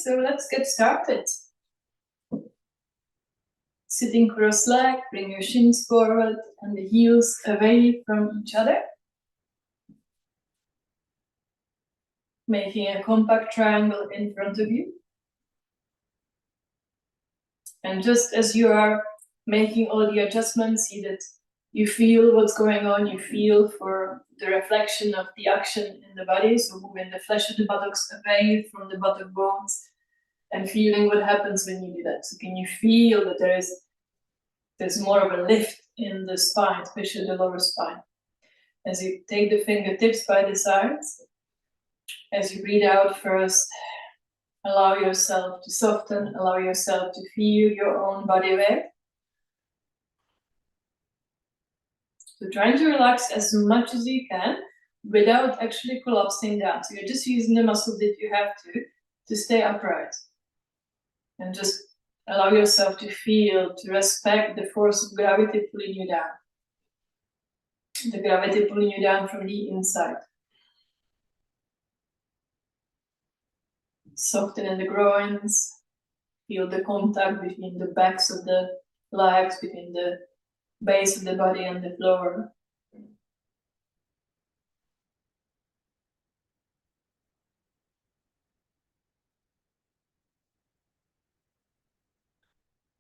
So let's get started. Sitting cross-legged, bring your shins forward and the heels away from each other. Making a compact triangle in front of you. And just as you are making all the adjustments, see that you feel what's going on, you feel for the reflection of the action in the body, so moving the flesh of the buttocks away from the buttock bones and feeling what happens when you do that. So can you feel that there's more of a lift in the spine, especially the lower spine. As you take the fingertips by the sides, as you breathe out first, allow yourself to soften, allow yourself to feel your own body weight. So trying to relax as much as you can without actually collapsing down. So you're just using the muscle that you have to stay upright. And just allow yourself to feel, to respect the force of gravity pulling you down. The gravity pulling you down from the inside. Soften in the groins. Feel the contact between the backs of the legs, between the base of the body and the floor.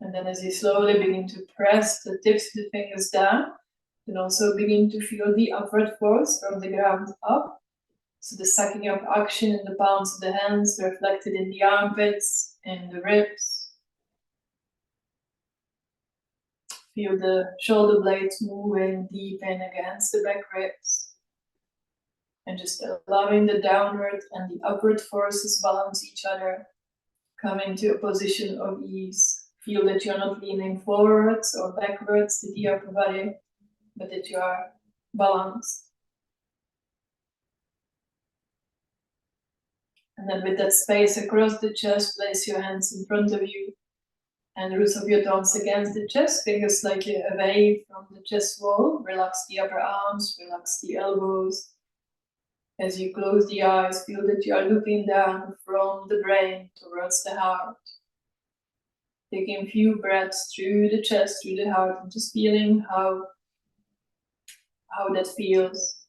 And then as you slowly begin to press the tips of the fingers down, and also begin to feel the upward force from the ground up. So the sucking up action in the palms of the hands reflected in the armpits, in the ribs. Feel the shoulder blades moving deep in against the back ribs. And just allowing the downward and the upward forces balance each other. Come into a position of ease. Feel that you're not leaning forwards or backwards with the upper body, but that you are balanced. And then with that space across the chest, place your hands in front of you and the roots of your thumbs against the chest, fingers slightly away from the chest wall. Relax the upper arms, relax the elbows. As you close the eyes, feel that you are looking down from the brain towards the heart. Taking a few breaths through the chest, through the heart, and just feeling how that feels,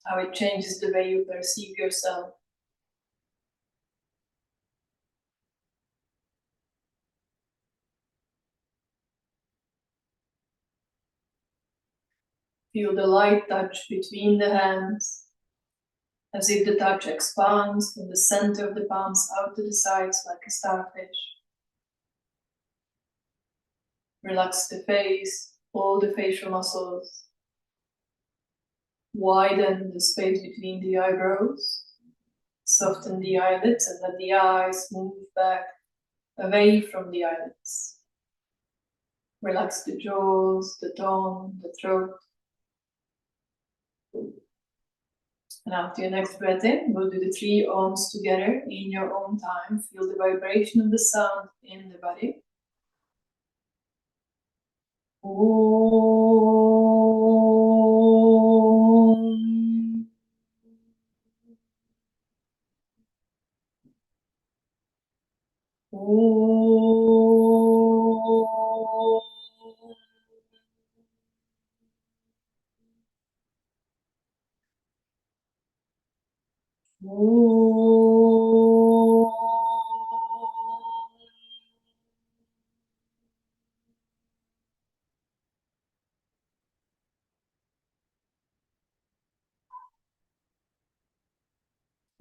how it changes the way you perceive yourself. Feel the light touch between the hands, as if the touch expands from the center of the palms out to the sides like a starfish. Relax the face, all the facial muscles. Widen the space between the eyebrows. Soften the eyelids and let the eyes move back away from the eyelids. Relax the jaws, the tongue, the throat. And after your next breath in, we'll do the 3 ohms together in your own time. Feel the vibration of the sound in the body. Om. Om. Om.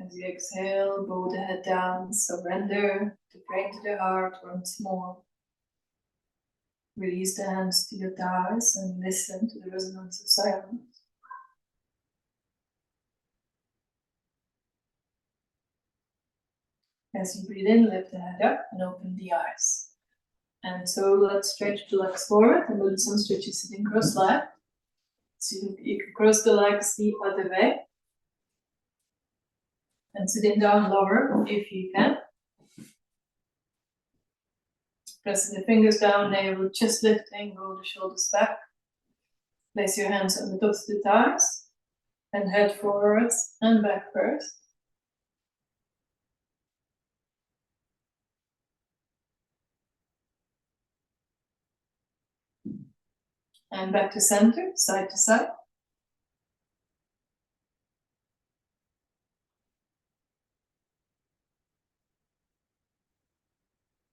As you exhale, bow the head down, surrender the brain to the heart once more. Release the hands to your thighs and listen to the resonance of silence. As you breathe in, lift the head up and open the eyes. And so let's stretch the legs forward and we'll do some stretches sitting cross-legged. So you can cross the legs the other way. And sitting down lower if you can. Pressing the fingers down, navel, chest lifting, roll the shoulders back. Place your hands on the tops of the thighs and head forwards and back first. And back to center, side to side.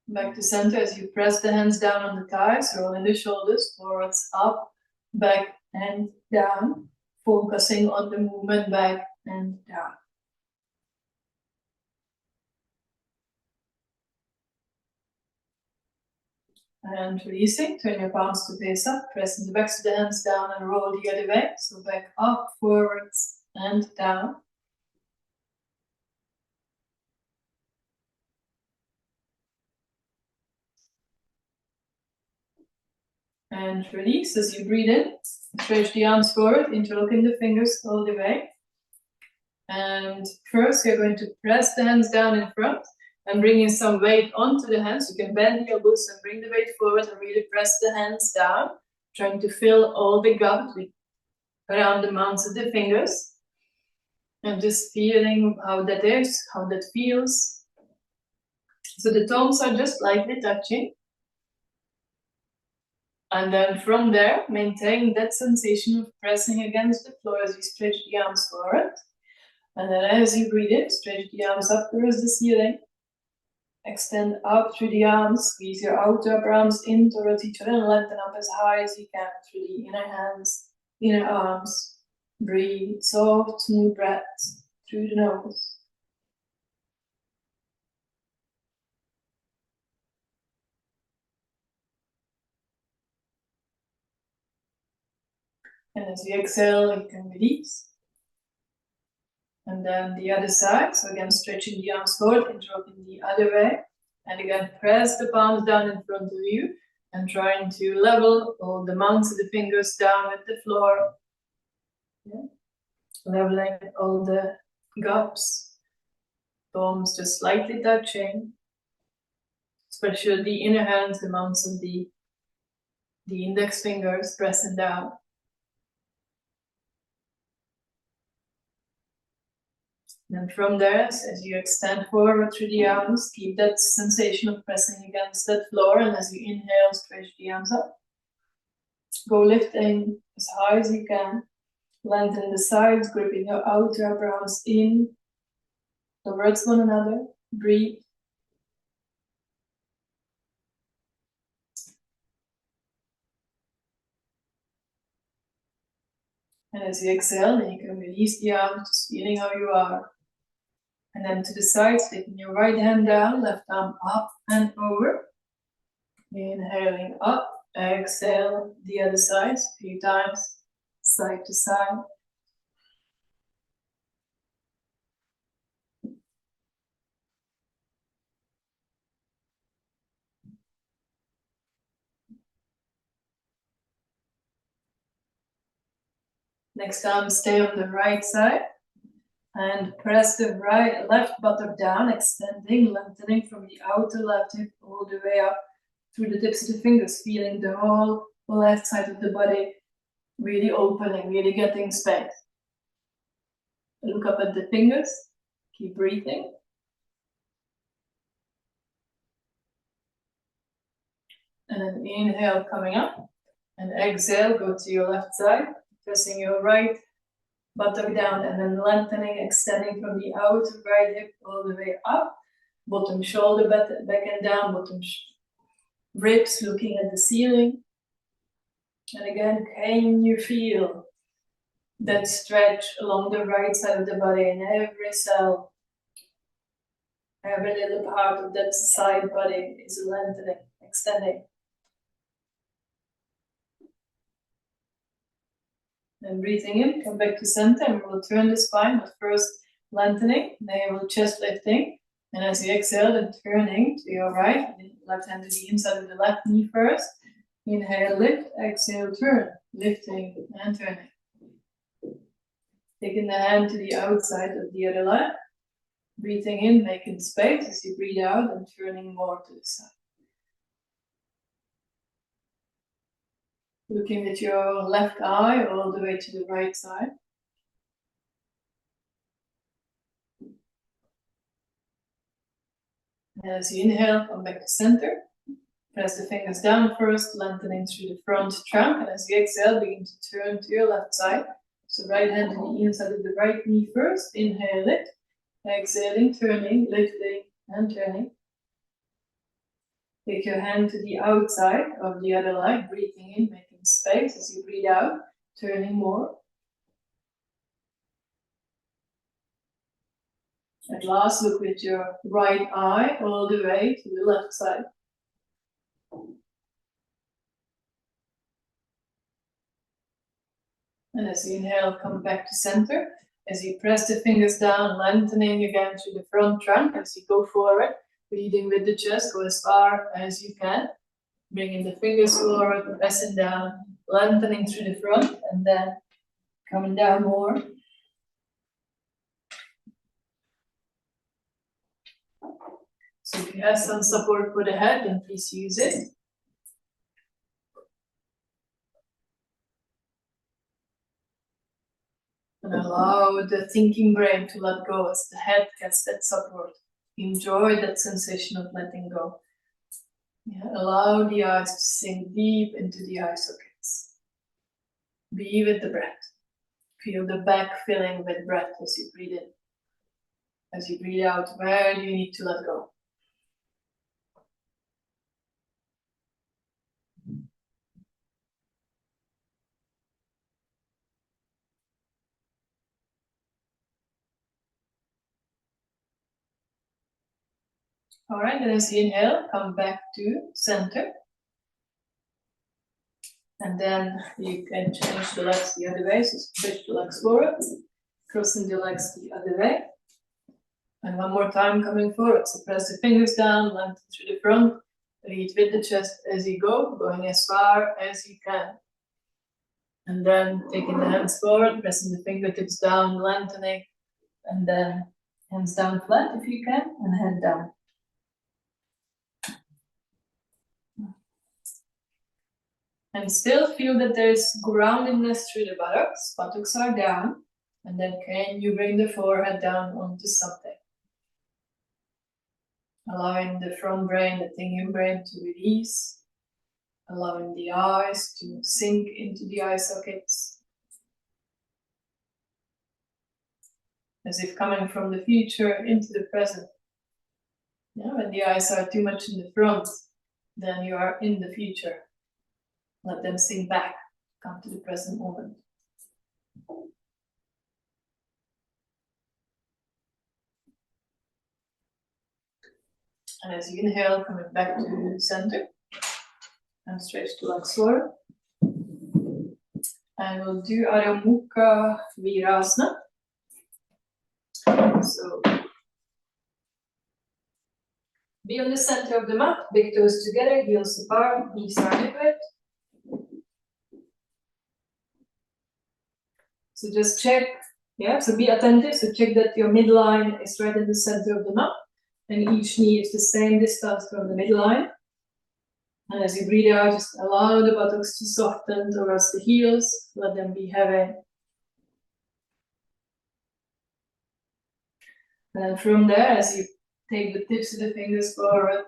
Back to center as you press the hands down on the thighs, rolling the shoulders forwards, up, back, and down, focusing on the movement back and down. And releasing, turn your palms to face up, pressing the backs of the hands down and roll the other way. So back up, forwards, and down. And release as you breathe in. Stretch the arms forward, interlocking the fingers all the way. And first you're going to press the hands down in front and bringing some weight onto the hands. You can bend the elbows and bring the weight forward and really press the hands down, trying to fill all the gap around the mounts of the fingers. And just feeling how that is, how that feels. So the thumbs are just lightly touching. And then from there, maintain that sensation of pressing against the floor as you stretch the arms forward. And then as you breathe in, stretch the arms up towards the ceiling. Extend out through the arms, squeeze your outer upper arms in towards each other and lengthen up as high as you can through the inner hands, inner arms. Breathe, soft, smooth breath through the nose. And as you exhale, you can release. And then the other side, so again stretching the arms forward and dropping the other way. And again, press the palms down in front of you and trying to level all the mounts of the fingers down at the floor. Yeah. Leveling all the gaps. Palms just slightly touching. Especially the inner hands, the mounts of the index fingers pressing down. And from there, as you extend forward through the arms, keep that sensation of pressing against that floor. And as you inhale, stretch the arms up. Go lifting as high as you can. Lengthen the sides, gripping your outer upper arms in towards one another. Breathe. And as you exhale, then you can release the arms, just feeling how you are. And then to the sides, taking your right hand down, left arm up and over. Inhaling up, exhale the other side a few times, side to side. Next time, stay on the right side and press the left buttock down, extending, lengthening from the outer left hip all the way up through the tips of the fingers, feeling the whole left side of the body really opening, really getting space. Look up at the fingers, keep breathing. And then inhale, coming up, and exhale, go to your left side, pressing your right buttock down and then lengthening, extending from the outer right hip all the way up, bottom shoulder back and down, bottom ribs looking at the ceiling. And again, can you feel that stretch along the right side of the body in every cell? Every little part of that side body is lengthening, extending. Then breathing in, come back to center, and we will turn the spine, but first lengthening, navel chest lifting. And as you exhale, then turning to your right, left hand to the inside of the left knee first. Inhale, lift, exhale, turn, lifting and turning. Taking the hand to the outside of the other leg. Breathing in, making space as you breathe out and turning more to the side. Looking at your left eye all the way to the right side. And as you inhale, come back to center. Press the fingers down first, lengthening through the front trunk, and as you exhale, begin to turn to your left side. So right hand to the inside of the right knee first, inhale it, exhaling, turning, lifting, and turning. Take your hand to the outside of the other leg, breathing in, making space as you breathe out, turning more. At last, look with your right eye all the way to the left side. And as you inhale, come back to center. As you press the fingers down, lengthening again through the front trunk. As you go forward, breathing with the chest, go as far as you can. Bringing the fingers forward, pressing down, lengthening through the front, and then coming down more. So if you have some support for the head, then please use it. And allow the thinking brain to let go as the head gets that support. Enjoy that sensation of letting go. Yeah, allow the eyes to sink deep into the eye sockets. Be with the breath. Feel the back filling with breath as you breathe in. As you breathe out, where do you need to let go? All right, and as you inhale, come back to center. And then you can change the legs the other way. So switch the legs forward, crossing the legs the other way. And one more time coming forward. So press the fingers down, lengthen through the front, reach with the chest as you go, going as far as you can. And then taking the hands forward, pressing the fingertips down, lengthening, and then hands down flat if you can, and head down. And still feel that there's groundedness through the buttocks. Buttocks are down. And then can you bring the forehead down onto something? Allowing the front brain, the thinking brain to release. Allowing the eyes to sink into the eye sockets. As if coming from the future into the present. Yeah, when the eyes are too much in the front, then you are in the future. Let them sink back, come to the present moment. And as you inhale, coming back to the center, and stretch the legs forward. And we'll do Adho Mukha Virasana. So be on the center of the mat, big toes together, heels apart, knees are liquid. So just check, so be attentive, so check that your midline is right in the center of the mat, and each knee is the same distance from the midline. And as you breathe out, just allow the buttocks to soften towards the heels, let them be heavy. And then from there, as you take the tips of the fingers forward,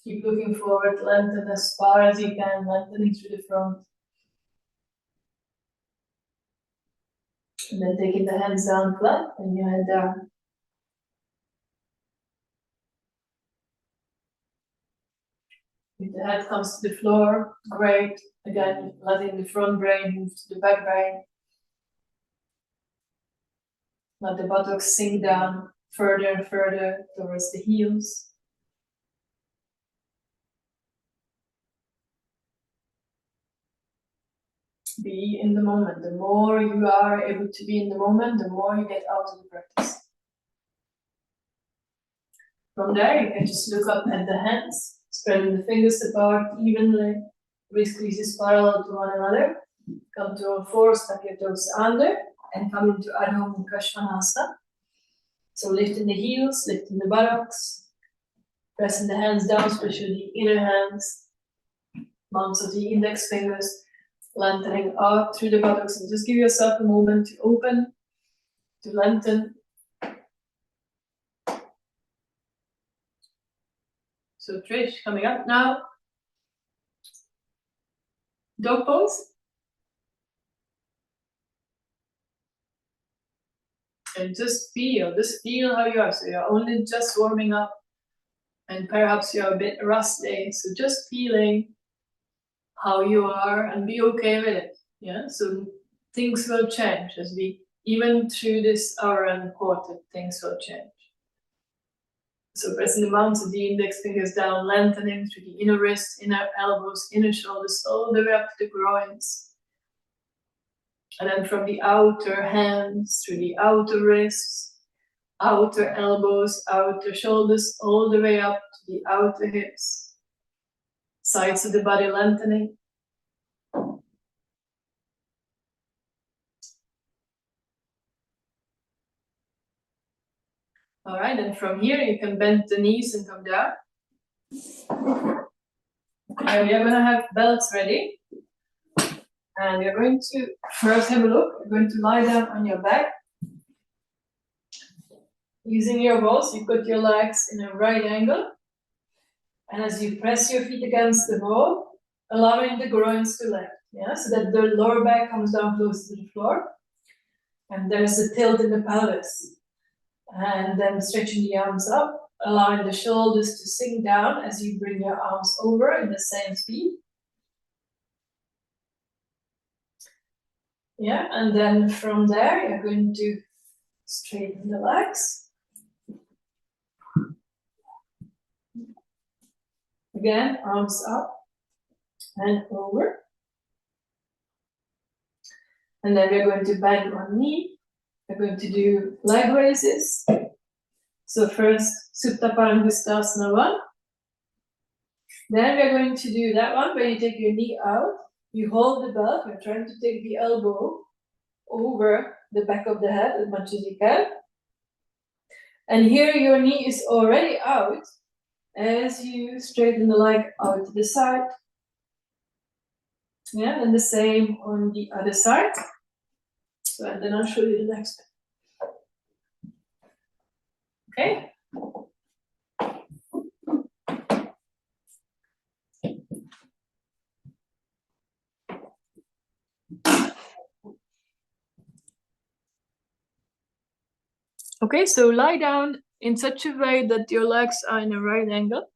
keep looking forward, lengthen as far as you can, lengthening through the front. And then taking the hands down flat and your head down. If the head comes to the floor, great. Again, letting the front brain move to the back brain. Let the buttocks sink down further and further towards the heels. Be in the moment. The more you are able to be in the moment, the more you get out of the practice. From there, you can just look up at the hands, spreading the fingers apart evenly, wrist creases parallel to one another. Come to all fours, tuck your toes under, and come into Adho Mukha Svanasana. So lifting the heels, lifting the buttocks, pressing the hands down, especially the inner hands, mounts of the index fingers, lengthening out through the buttocks, and just give yourself a moment to open, to lengthen. So Trish, coming up now, Dog pose. And just feel how you are. So you're only just warming up and perhaps you're a bit rusty. So just feeling how you are and be okay with it. Yeah, so things will change as we, even through this hour and quarter, things will change. So pressing the mounds of the index fingers down, lengthening through the inner wrists, inner elbows, inner shoulders, all the way up to the groins. And then from the outer hands, through the outer wrists, outer elbows, outer shoulders, all the way up to the outer hips. Sides of the body lengthening. All right, and from here you can bend the knees and come down. And we are going to have belts ready. And we are going to first have a look. You're going to lie down on your back. Using your balls, you put your legs in a right angle. And as you press your feet against the wall, allowing the groins to lift, yeah, so that the lower back comes down close to the floor. And there's a tilt in the pelvis. And then stretching the arms up, allowing the shoulders to sink down as you bring your arms over in the same speed. Yeah, and then from there, you're going to straighten the legs. Again, arms up and over. And then we're going to bend one knee. We're going to do leg raises. So first, Supta Paramhustasana 1. Then we're going to do that one where you take your knee out. You hold the belt. You're trying to take the elbow over the back of the head as much as you can. And here your knee is already out as you straighten the leg out to the side. Yeah, and the same on the other side. So, and then I'll show you the next one. Okay. Okay, so lie down in such a way that your legs are in a right angle.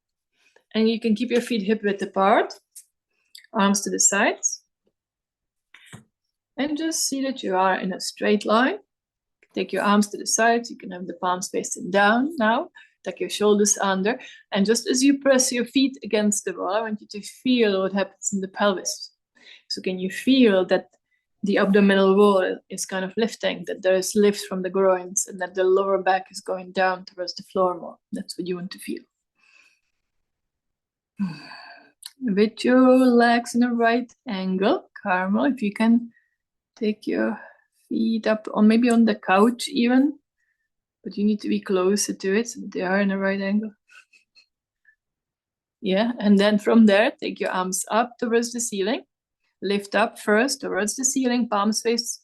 And you can keep your feet hip width apart. Arms to the sides. And just see that you are in a straight line. Take your arms to the sides. You can have the palms facing down now. Tuck your shoulders under. And just as you press your feet against the wall, I want you to feel what happens in the pelvis. So can you feel that the abdominal wall is kind of lifting, that there is lift from the groins, and that the lower back is going down towards the floor more? That's what you want to feel. With your legs in a right angle, Carmel, if you can take your feet up, or maybe on the couch even, but you need to be closer to it so they are in a right angle. Yeah, and then from there, take your arms up towards the ceiling. Lift up first towards the ceiling, palms face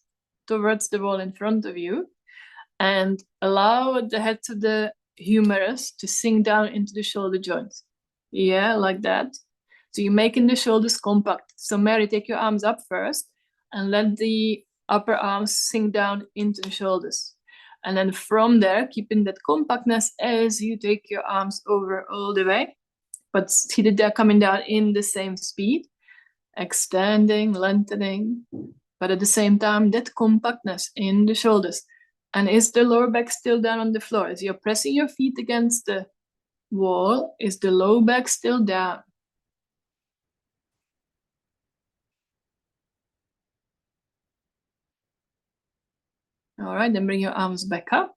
towards the wall in front of you, and allow the heads of the humerus to sink down into the shoulder joints. Yeah, like that. So you're making the shoulders compact. So Mary, take your arms up first and let the upper arms sink down into the shoulders. And then from there, keeping that compactness as you take your arms over all the way, but see that they're coming down in the same speed. Extending, lengthening, but at the same time, that compactness in the shoulders. And is the lower back still down on the floor? As you're pressing your feet against the wall, is the low back still down? All right, then bring your arms back up.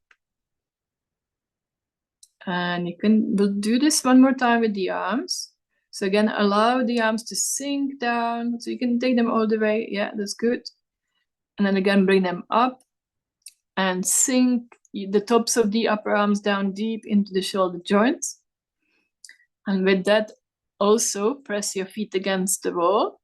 And we'll do this one more time with the arms. So again, allow the arms to sink down. So you can take them all the way. Yeah, that's good. And then again, bring them up and sink the tops of the upper arms down deep into the shoulder joints. And with that, also press your feet against the wall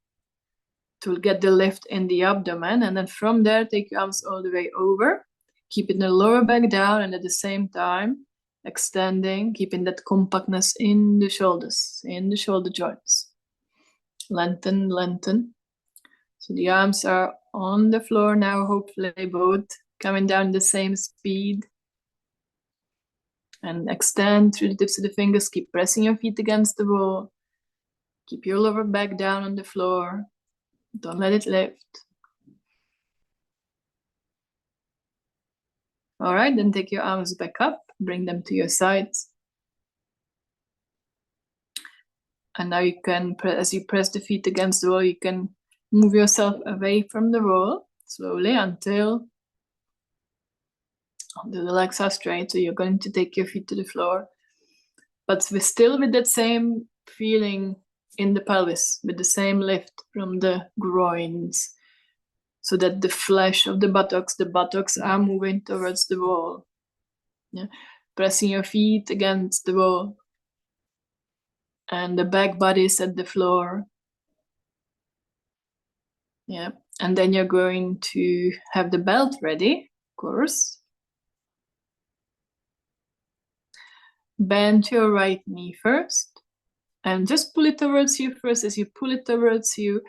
to get the lift in the abdomen. And then from there, take your arms all the way over, keeping the lower back down, and at the same time, extending, keeping that compactness in the shoulders, in the shoulder joints. Lengthen, lengthen. So the arms are on the floor now, hopefully both coming down the same speed. And extend through the tips of the fingers. Keep pressing your feet against the wall. Keep your lower back down on the floor. Don't let it lift. All right, then take your arms back up. Bring them to your sides. And now you can, as you press the feet against the wall, you can move yourself away from the wall slowly until the legs are straight. So you're going to take your feet to the floor, but still with that same feeling in the pelvis, with the same lift from the groins, so that the flesh of the buttocks are moving towards the wall. Yeah, pressing your feet against the wall, and the back body is at the floor. Yeah, and then you're going to have the belt ready, of course. Bend your right knee first, and just pull it towards you first. As you pull it towards you,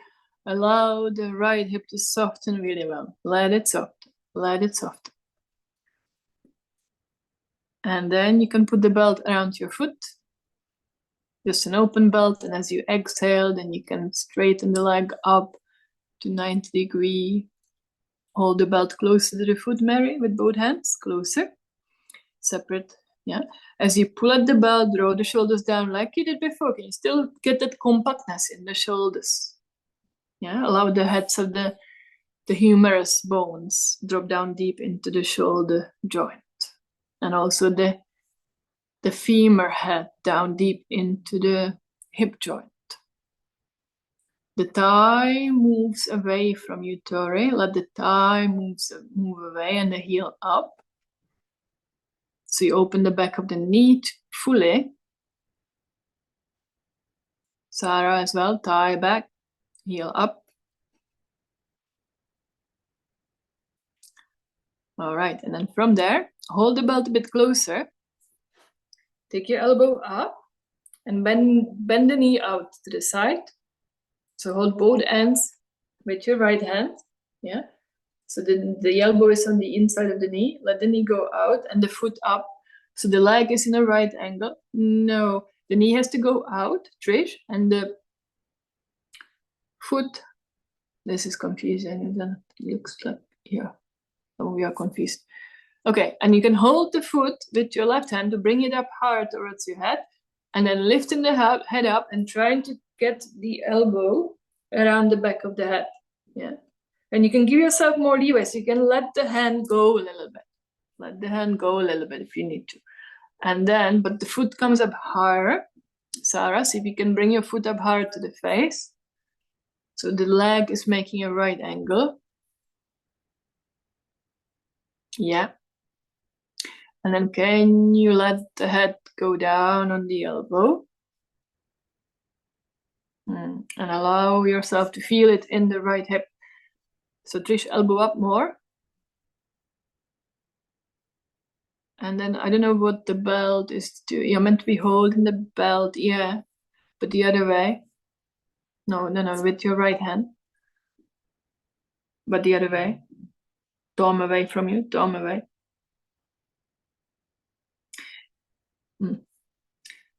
allow the right hip to soften really well. Let it soften, let it soften. And then you can put the belt around your foot, just an open belt. And as you exhale, then you can straighten the leg up to 90 degrees. Hold the belt closer to the foot, Mary, with both hands, closer, separate. Yeah. As you pull at the belt, draw the shoulders down like you did before. Can you still get that compactness in the shoulders? Yeah. Allow the heads of the humerus bones drop down deep into the shoulder joint, and also the femur head down deep into the hip joint. The thigh moves away from you, Tori. Let the thigh move away and the heel up. So you open the back of the knee fully. Sarah as well, thigh back, heel up. All right, and then from there, hold the belt a bit closer. Take your elbow up and bend the knee out to the side. So hold both ends with your right hand. Yeah. So the elbow is on the inside of the knee. Let the knee go out and the foot up. So the leg is in a right angle. No, the knee has to go out, Trish, and the foot. This is confusing. Then it looks like here. Oh, we are confused. Okay, and you can hold the foot with your left hand to bring it up hard towards your head, and then lifting the head up and trying to get the elbow around the back of the head. Yeah. And you can give yourself more leeway, so you can let the hand go a little bit. Let the hand go a little bit if you need to. And then, but the foot comes up higher. Sarah, see if you can bring your foot up higher to the face. So the leg is making a right angle. Yeah. And then can you let the head go down on the elbow? And allow yourself to feel it in the right hip. So Trish, elbow up more. And then I don't know what the belt is doing. You're meant to be holding the belt, yeah, but the other way. No, with your right hand. But the other way. Thumb away from you, thumb away.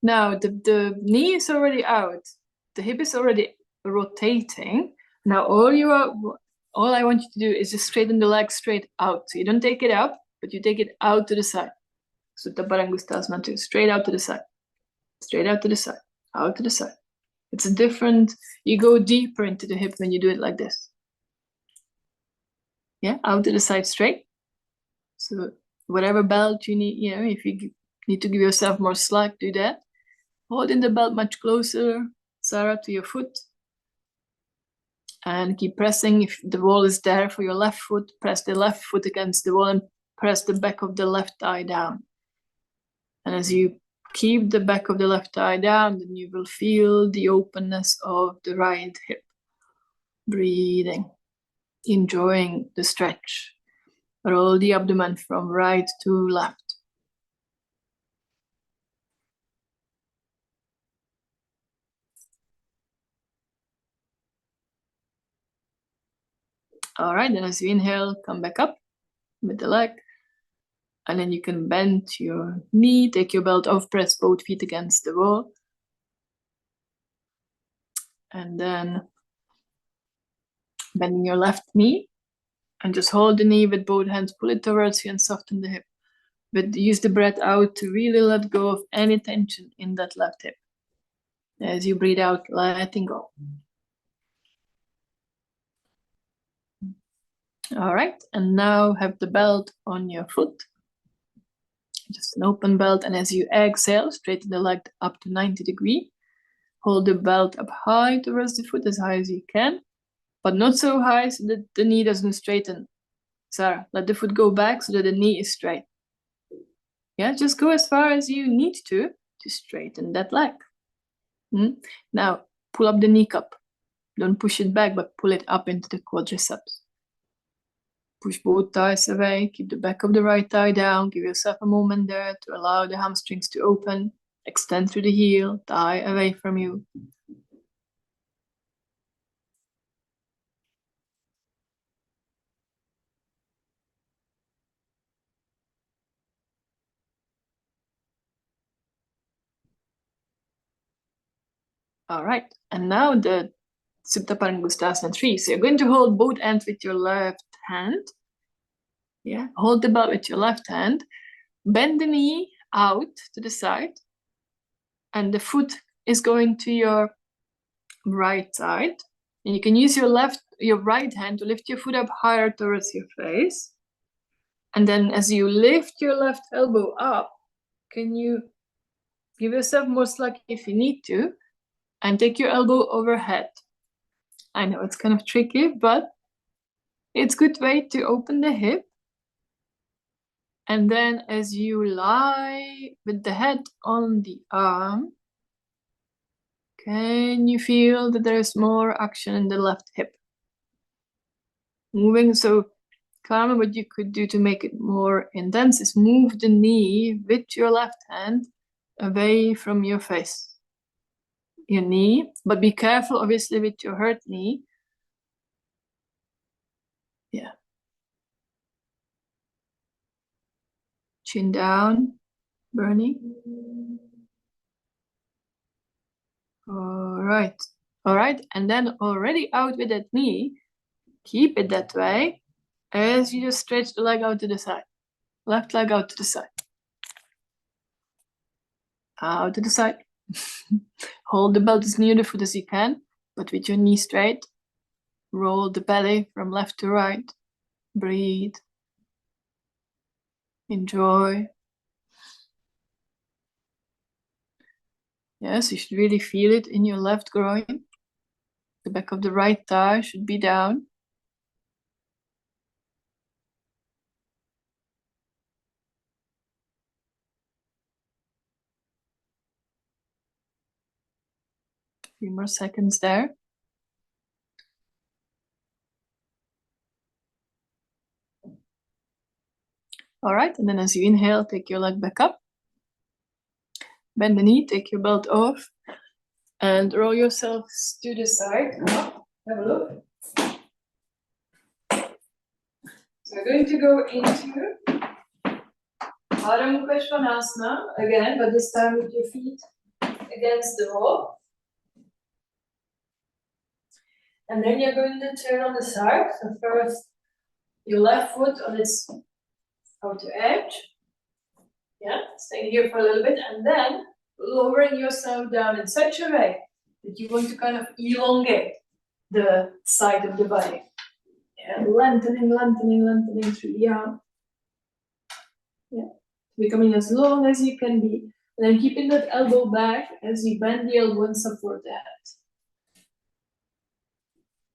Now the knee is already out. The hip is already rotating. Now all I want you to do is just straighten the leg straight out. So you don't take it up, but you take it out to the side. So Parangustasana too, straight out to the side. Straight out to the side, out to the side. It's a different, you go deeper into the hip when you do it like this. Yeah, out to the side straight. So whatever belt you need, if you need to give yourself more slack, do that. Holding the belt much closer, Sarah, to your foot. And keep pressing. If the wall is there for your left foot, press the left foot against the wall and press the back of the left thigh down. And as you keep the back of the left thigh down, then you will feel the openness of the right hip. Breathing, enjoying the stretch. Roll the abdomen from right to left. All right, then as you inhale, come back up with the leg. And then you can bend your knee, take your belt off, press both feet against the wall. And then bending your left knee. And just hold the knee with both hands, pull it towards you and soften the hip. But use the breath out to really let go of any tension in that left hip. As you breathe out, letting go. All right, and now have the belt on your foot. Just an open belt, and as you exhale, straighten the leg up to 90 degrees. Hold the belt up high towards the foot, as high as you can, but not so high so that the knee doesn't straighten. Sarah, let the foot go back so that the knee is straight. Yeah, just go as far as you need to straighten that leg. Now, pull up the kneecap. Don't push it back, but pull it up into the quadriceps. Push both thighs away. Keep the back of the right thigh down. Give yourself a moment there to allow the hamstrings to open. Extend through the heel, thigh away from you. All right, and now the Supta Parangustasana 3. So you're going to hold both ends with your left hand. Yeah, hold the belt with your left hand. Bend the knee out to the side. And the foot is going to your right side. And you can use your right hand to lift your foot up higher towards your face. And then as you lift your left elbow up, can you give yourself more slack if you need to, and take your elbow overhead. I know it's kind of tricky, but it's a good way to open the hip. And then as you lie with the head on the arm, can you feel that there is more action in the left hip? Moving, so Carmen, what you could do to make it more intense is move the knee with your left hand away from your face. Your knee, but be careful obviously with your hurt knee. Yeah. Chin down, burning. All right. All right, and then already out with that knee, keep it that way as you just stretch the leg out to the side. Left leg out to the side. Out to the side. Hold the belt as near the foot as you can, but with your knee straight. Roll the belly from left to right. Breathe. Enjoy. Yes, you should really feel it in your left groin. The back of the right thigh should be down. A few more seconds there. All right, and then as you inhale, take your leg back up. Bend the knee, take your belt off, and roll yourselves to the side. Have a look. So we're going to go into Ardha Mukha Svanasana again, but this time with your feet against the wall. And then you're going to turn on the side. So first, your left foot on its outer edge. Yeah, stay here for a little bit, and then lowering yourself down in such a way that you want to kind of elongate the side of the body. Yeah, lengthening, lengthening, lengthening through the arm. Yeah, becoming as long as you can be. And then keeping that elbow back as you bend the elbow and support the head.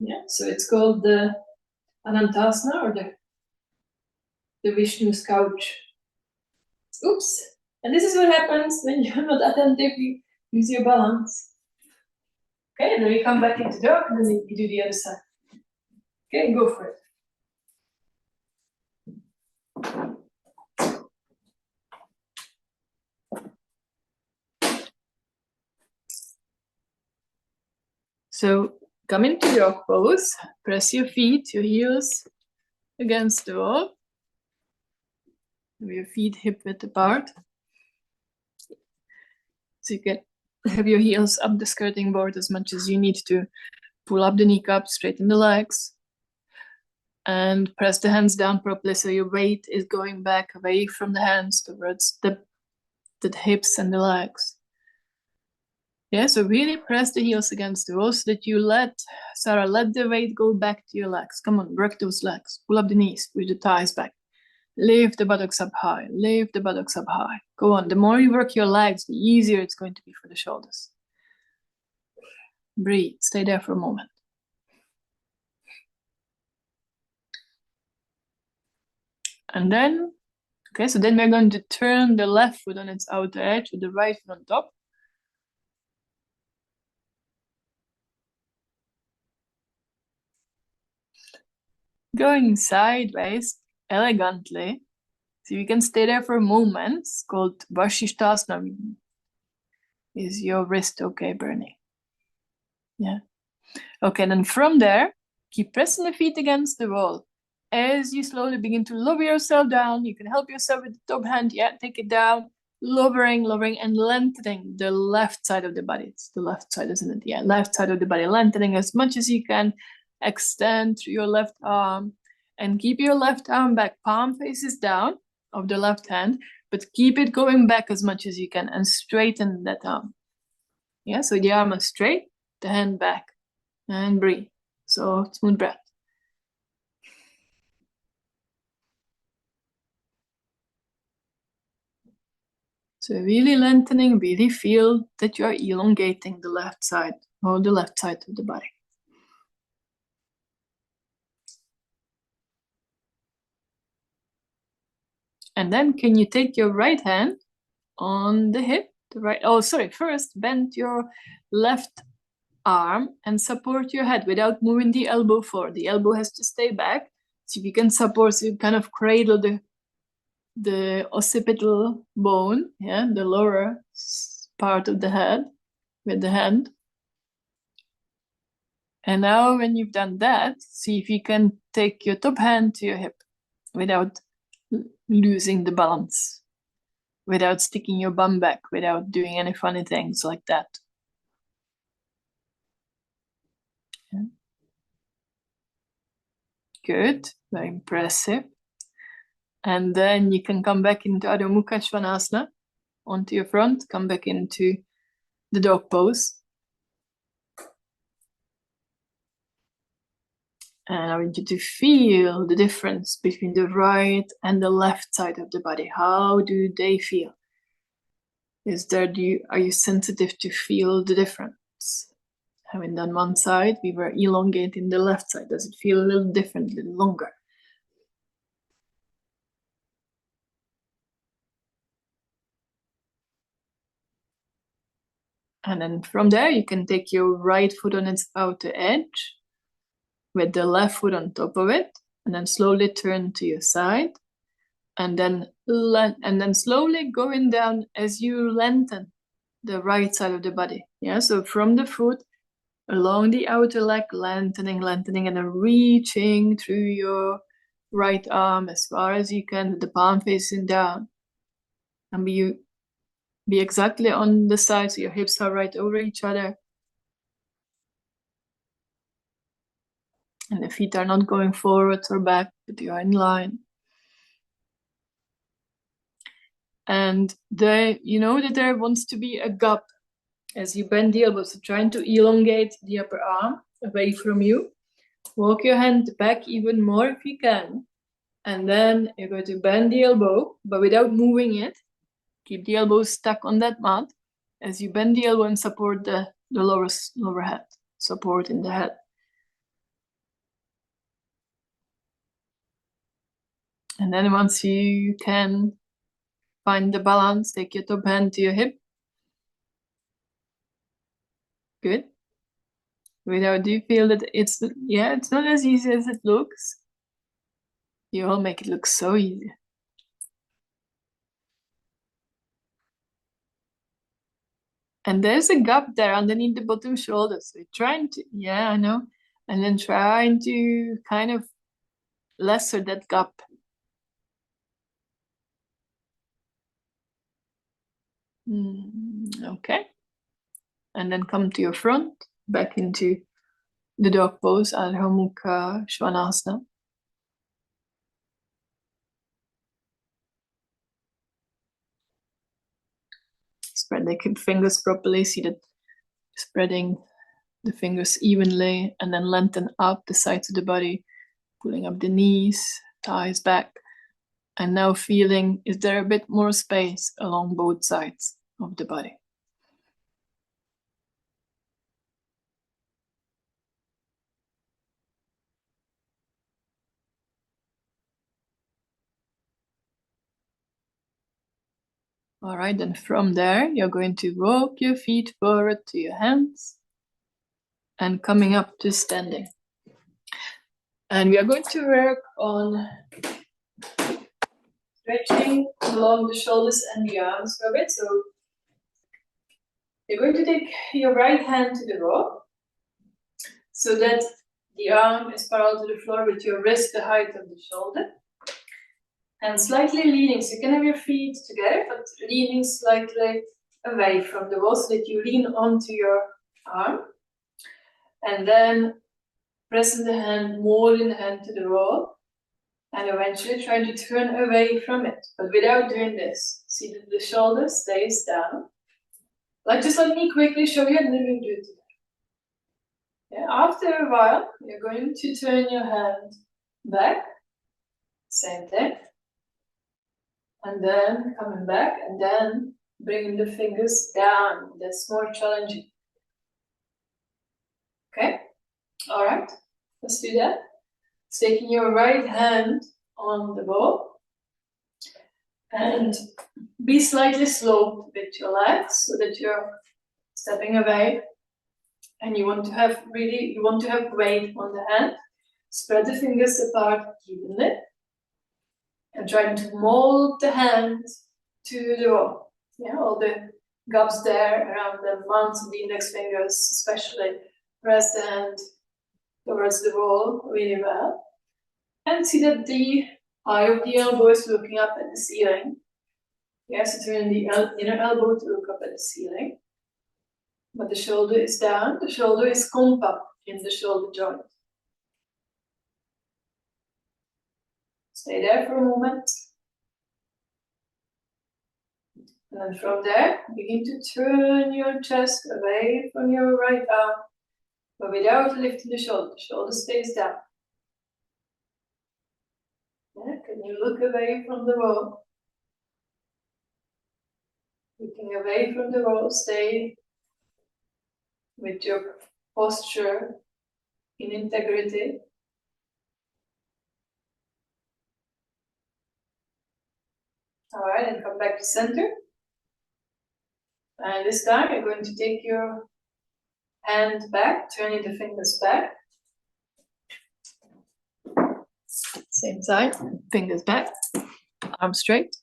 Yeah, so it's called the Anantasana or the Vishnu's couch. Oops. And this is what happens when you're not attentive, you lose your balance. Okay, and then you come back into dog, and then you do the other side. Okay, go for it. So Come into dog pose. Press your feet, your heels against the wall. Your feet hip width apart. So you can have your heels up the skirting board as much as you need to. Pull up the kneecaps, straighten the legs. And press the hands down properly so your weight is going back away from the hands towards the hips and the legs. Yeah, so really press the heels against the wall so that you let the weight go back to your legs. Come on, work those legs. Pull up the knees, push the thighs back. Lift the buttocks up high, lift the buttocks up high. Go on, the more you work your legs, the easier it's going to be for the shoulders. Breathe, stay there for a moment. And then, okay, so then we're going to turn the left foot on its outer edge with the right foot on top. Going sideways elegantly. So you can stay there for a moment. It's called Vasishtasana. Is your wrist okay, Bernie? Yeah. Okay, then from there, keep pressing the feet against the wall. As you slowly begin to lower yourself down, you can help yourself with the top hand. Yeah, take it down. Lowering, and lengthening the left side of the body. It's the left side, isn't it? Yeah, left side of the body. Lengthening as much as you can. Extend through your left arm. And keep your left arm back. Palm faces down of the left hand. But keep it going back as much as you can. And straighten that arm. Yeah, so the arm is straight. The hand back. And breathe. So smooth breath. So really lengthening, really feel that you are elongating the left side or the left side of the body. And then can you take your right hand on the hip, first bend your left arm and support your head without moving the elbow forward. The elbow has to stay back. So if you can support, so you kind of cradle the occipital bone, yeah, the lower part of the head with the hand. And now when you've done that, see if you can take your top hand to your hip without losing the balance, without sticking your bum back, without doing any funny things like that. Yeah. Good, very impressive. And then you can come back into Adho Mukha Svanasana, onto your front, come back into the dog pose. And I want you to feel the difference between the right and the left side of the body. How do they feel? Are you sensitive to feel the difference? Having done one side, we were elongating the left side. Does it feel a little different, a little longer? And then from there, you can take your right foot on its outer edge with the left foot on top of it, and then slowly turn to your side. And then slowly going down as you lengthen the right side of the body. Yeah, so from the foot along the outer leg, lengthening, and then reaching through your right arm as far as you can with the palm facing down. And be exactly on the side so your hips are right over each other. And the feet are not going forwards or back, but you are in line. And you know that there wants to be a gap as you bend the elbows, so trying to elongate the upper arm away from you. Walk your hand back even more if you can. And then you're going to bend the elbow, but without moving it. Keep the elbow stuck on that mat as you bend the elbow and support the lower head, support in the head. And then once you can find the balance, take your top hand to your hip. Good. Do you feel that it's not as easy as it looks? You all make it look so easy. And there's a gap there underneath the bottom shoulder. So you're trying to, yeah, I know. And then trying to kind of lesser that gap. Okay. And then come to your front, back into the dog pose, Adho Mukha Svanasana. Spread the fingers properly, see that spreading the fingers evenly, and then lengthen up the sides of the body, pulling up the knees, thighs back. And now feeling, is there a bit more space along both sides of the body? All right, then from there, you're going to walk your feet forward to your hands and coming up to standing. And we are going to work on stretching along the shoulders and the arms for a bit. So you're going to take your right hand to the rope so that the arm is parallel to the floor with your wrist the height of the shoulder. And slightly leaning, so you can have your feet together, but leaning slightly away from the wall so that you lean onto your arm. And then pressing the hand more in the hand to the wall. And eventually trying to turn away from it, but without doing this. See that the shoulder stays down. Just let me quickly show you, and then we'll do it together. Yeah, after a while, you're going to turn your hand back, same thing. And then coming back, and then bringing the fingers down. That's more challenging. Okay? All right, let's do that. Taking your right hand on the ball and be slightly sloped with your legs so that you're stepping away. And you want to have weight on the hand. Spread the fingers apart evenly and trying to mold the hand to the wall. Yeah, all the gaps there around the mounts of the index fingers, especially press the hand towards the wall really well. And see that the eye of the elbow is looking up at the ceiling. Yes, so turn the inner elbow to look up at the ceiling. But the shoulder is down, the shoulder is compact in the shoulder joint. Stay there for a moment. And then from there, begin to turn your chest away from your right arm, but without lifting the shoulder. The shoulder stays down. Yeah, can you look away from the wall? Looking away from the wall, stay with your posture in integrity. All right, and come back to center. And this time you're going to take your hand back, turning the fingers back. Same side, fingers back, arm straight.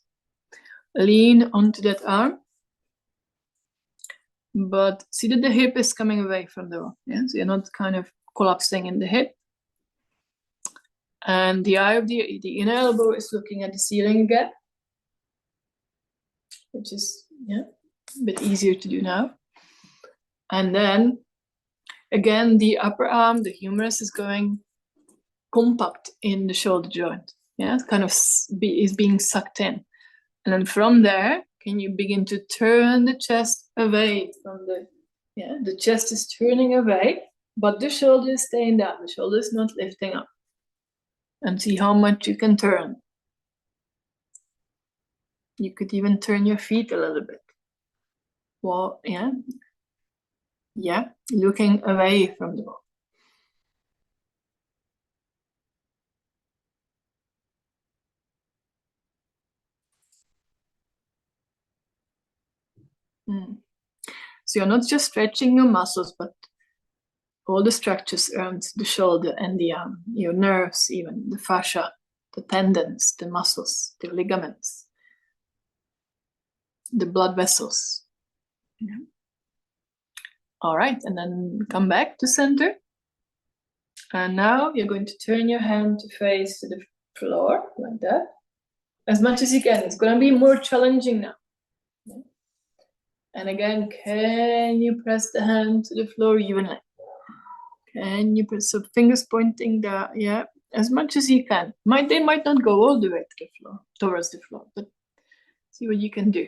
Lean onto that arm. But see that the hip is coming away from the wall. Yeah? So you're not kind of collapsing in the hip. And the eye of the inner elbow is looking at the ceiling again, which is a bit easier to do now. And then again, the upper arm, the humerus, is going compact in the shoulder joint. Yeah, it's kind of is being sucked in. And then from there, can you begin to turn the chest away from the chest is turning away, but the shoulder is staying down. The shoulder is not lifting up. And see how much you can turn. You could even turn your feet a little bit. Well, looking away from the wall. So you're not just stretching your muscles, but all the structures around the shoulder and the arm, your nerves, even the fascia, the tendons, the muscles, the ligaments, the blood vessels. All right, and then come back to center. And now you're going to turn your hand to face to the floor, like that. As much as you can. It's going to be more challenging now. And again, can you press the hand to the floor evenly? Can you press, so fingers pointing down, yeah, as much as you can. They might not go all the way to the floor, towards the floor, but see what you can do.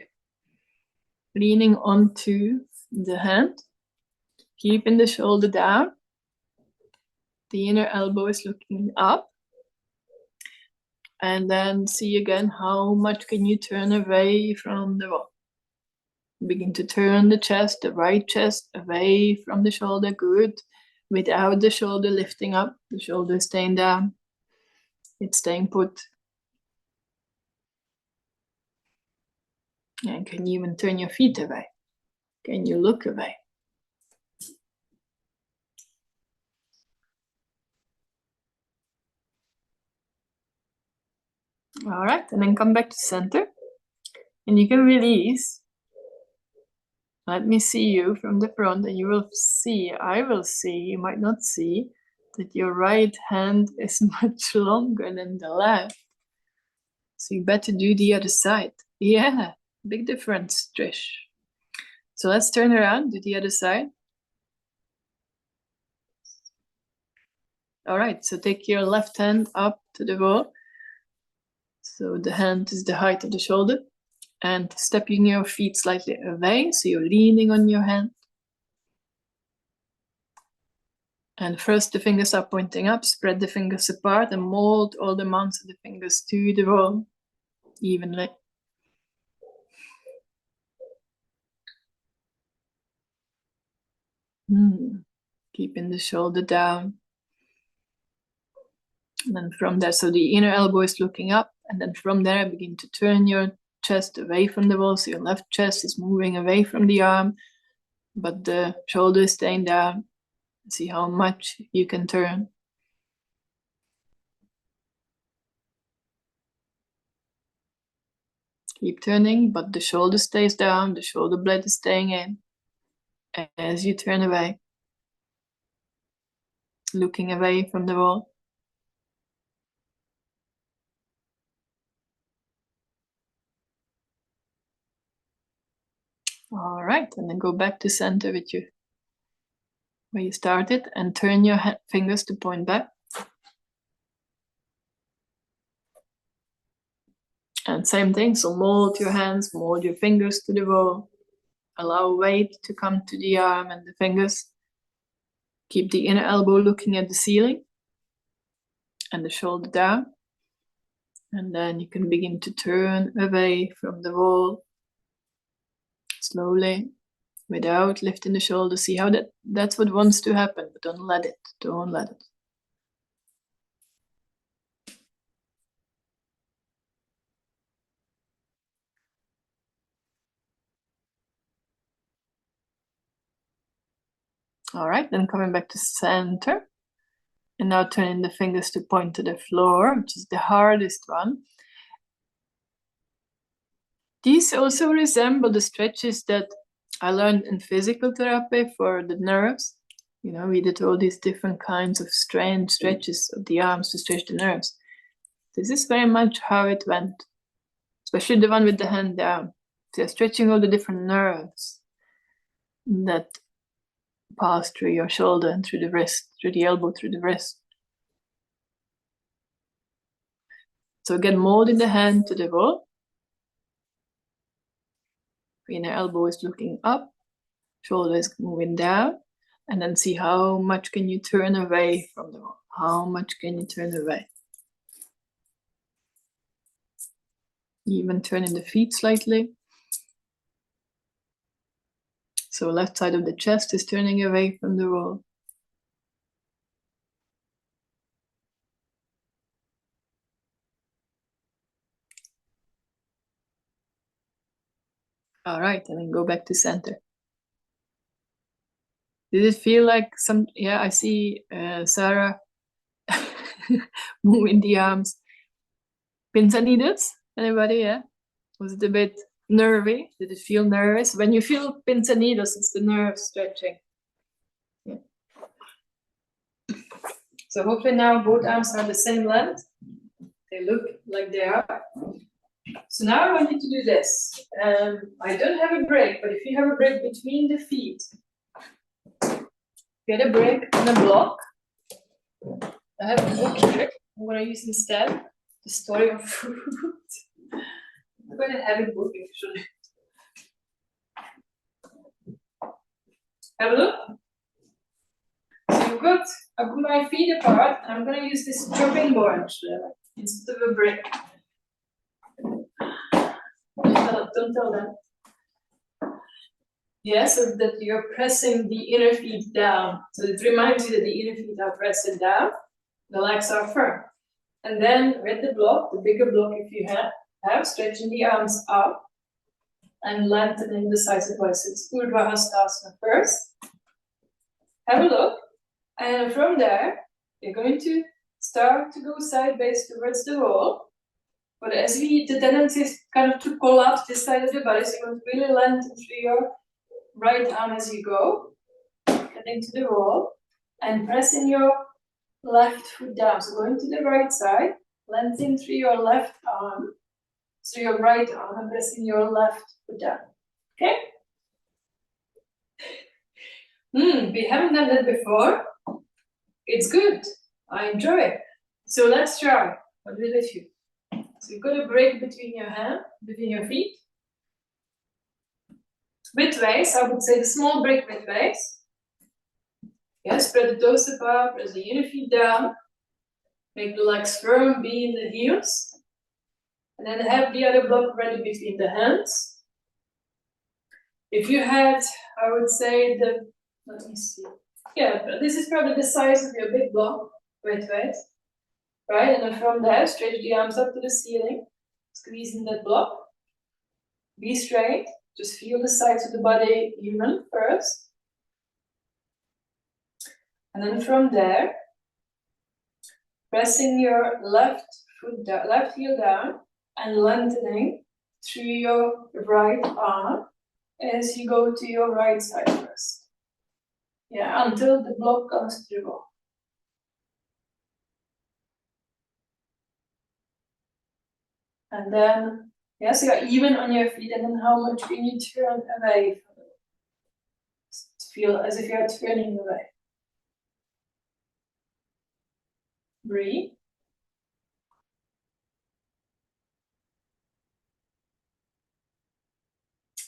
Leaning onto the hand, keeping the shoulder down. The inner elbow is looking up. And then see again, how much can you turn away from the wall? Begin to turn the chest, the right chest, away from the shoulder. Good. Without the shoulder lifting up, the shoulder is staying down. It's staying put. And can you even turn your feet away? Can you look away? All right, and then come back to center. And you can release. Let me see you from the front, and you will see, I will see, you might not see, that your right hand is much longer than the left. So you better do the other side. Yeah, big difference, Trish. So let's turn around, do the other side. All right, so take your left hand up to the wall. So the hand is the height of the shoulder. And stepping your feet slightly away, so you're leaning on your hand. And first the fingers are pointing up, spread the fingers apart and mold all the mounts of the fingers to the wall evenly. Keeping the shoulder down. And then from there, so the inner elbow is looking up, and then from there begin to turn your chest away from the wall, so your left chest is moving away from the arm, but the shoulder is staying down. See how much you can turn. Keep turning, but the shoulder stays down, the shoulder blade is staying in as you turn away, looking away from the wall. All right, and then go back to center with you where you started, and turn your fingers to point back. And same thing, so mold your hands, mold your fingers to the wall. Allow weight to come to the arm and the fingers. Keep the inner elbow looking at the ceiling and the shoulder down. And then you can begin to turn away from the wall slowly, without lifting the shoulder. See how that's what wants to happen, but don't let it. Don't let it. All right, then coming back to center. And now turning the fingers to point to the floor, which is the hardest one. These also resemble the stretches that I learned in physical therapy for the nerves. You know, we did all these different kinds of strange stretches of the arms to stretch the nerves. This is very much how it went, especially the one with the hand down. So you're stretching all the different nerves that pass through your shoulder and through the wrist, through the elbow, through the wrist. So again, molding the hand to the wall. Inner elbow is looking up, shoulder is moving down, and then see how much can you turn away from the wall. How much can you turn away? Even turning the feet slightly. So left side of the chest is turning away from the wall. All right, and then go back to center. Did it feel like some, yeah, I see Sarah moving the arms. Pins and needles? Anybody, yeah? Was it a bit nervy? Did it feel nervous? When you feel pins and needles, it's the nerve stretching. So hopefully now both arms are the same length. They look like they are. So now I want you to do this. I don't have a break, but if you have a break between the feet, get a break and a block. I have a book here. I'm going to use instead the story of food. I'm going to have a book actually. Have a look. So you've got, I put my feet apart, and I'm going to use this chopping board actually, instead of a break. Don't tell them. Yeah, so that you're pressing the inner feet down. So it reminds you that the inner feet are pressed down, the legs are firm. And then with the block, the bigger block if you have stretching the arms out and lengthening the sides of the body. So it's Urdhva Hastasana first. Have a look. And from there, you're going to start to go sideways towards the wall. But as the tendency is kind of to collapse this side of the body, so you want to really lengthen through your right arm as you go, getting to the wall, and pressing your left foot down. So going to the right side, lengthening through your left arm, through your right arm, and pressing your left foot down. Okay? We haven't done that before. It's good. I enjoy it. So let's try. I'll do it with you. So you've got a break between your hand, between your feet. Widthways, I would say the small break widthways. Spread the toes apart, press the inner feet down. Make the legs firm, be in the heels. And then have the other block ready between the hands. If you had, I would say let me see. Yeah, but this is probably the size of your big block, widthways. Right, and then from there, stretch the arms up to the ceiling. Squeeze in that block. Be straight. Just feel the sides of the body even first. And then from there, pressing your left foot down, left heel down, and lengthening through your right arm as you go to your right side first. Yeah, until the block comes to the wall. And then, so you're even on your feet, and then how much can you turn away from it? Feel as if you're turning away. Breathe.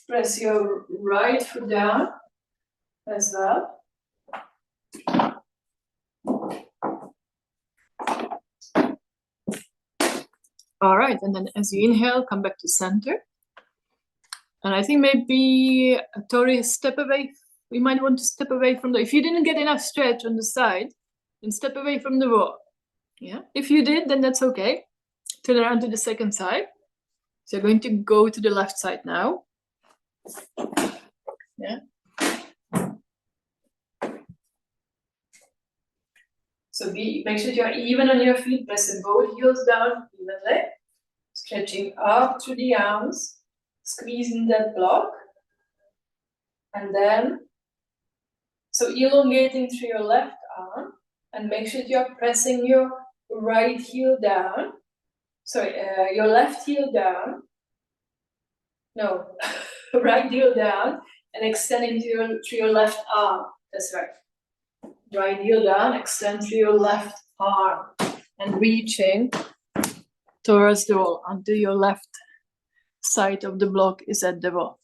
Press your right foot down as well. All right, and then as you inhale, come back to center. And I think maybe, Tori, step away. We might want to step away from if you didn't get enough stretch on the side, then step away from the wall. Yeah, if you did, then that's okay. Turn around to the second side. So you're going to go to the left side now. Yeah. So make sure you're even on your feet, pressing both heels down evenly. Stretching up through the arms, squeezing that block. And then, so elongating through your left arm, and make sure you're pressing your right heel down. Sorry, your left heel down. No, right heel down, and extending through your left arm. That's right. Right heel down, extend through your left arm, and reaching towards the wall until your left side of the block is at the wall.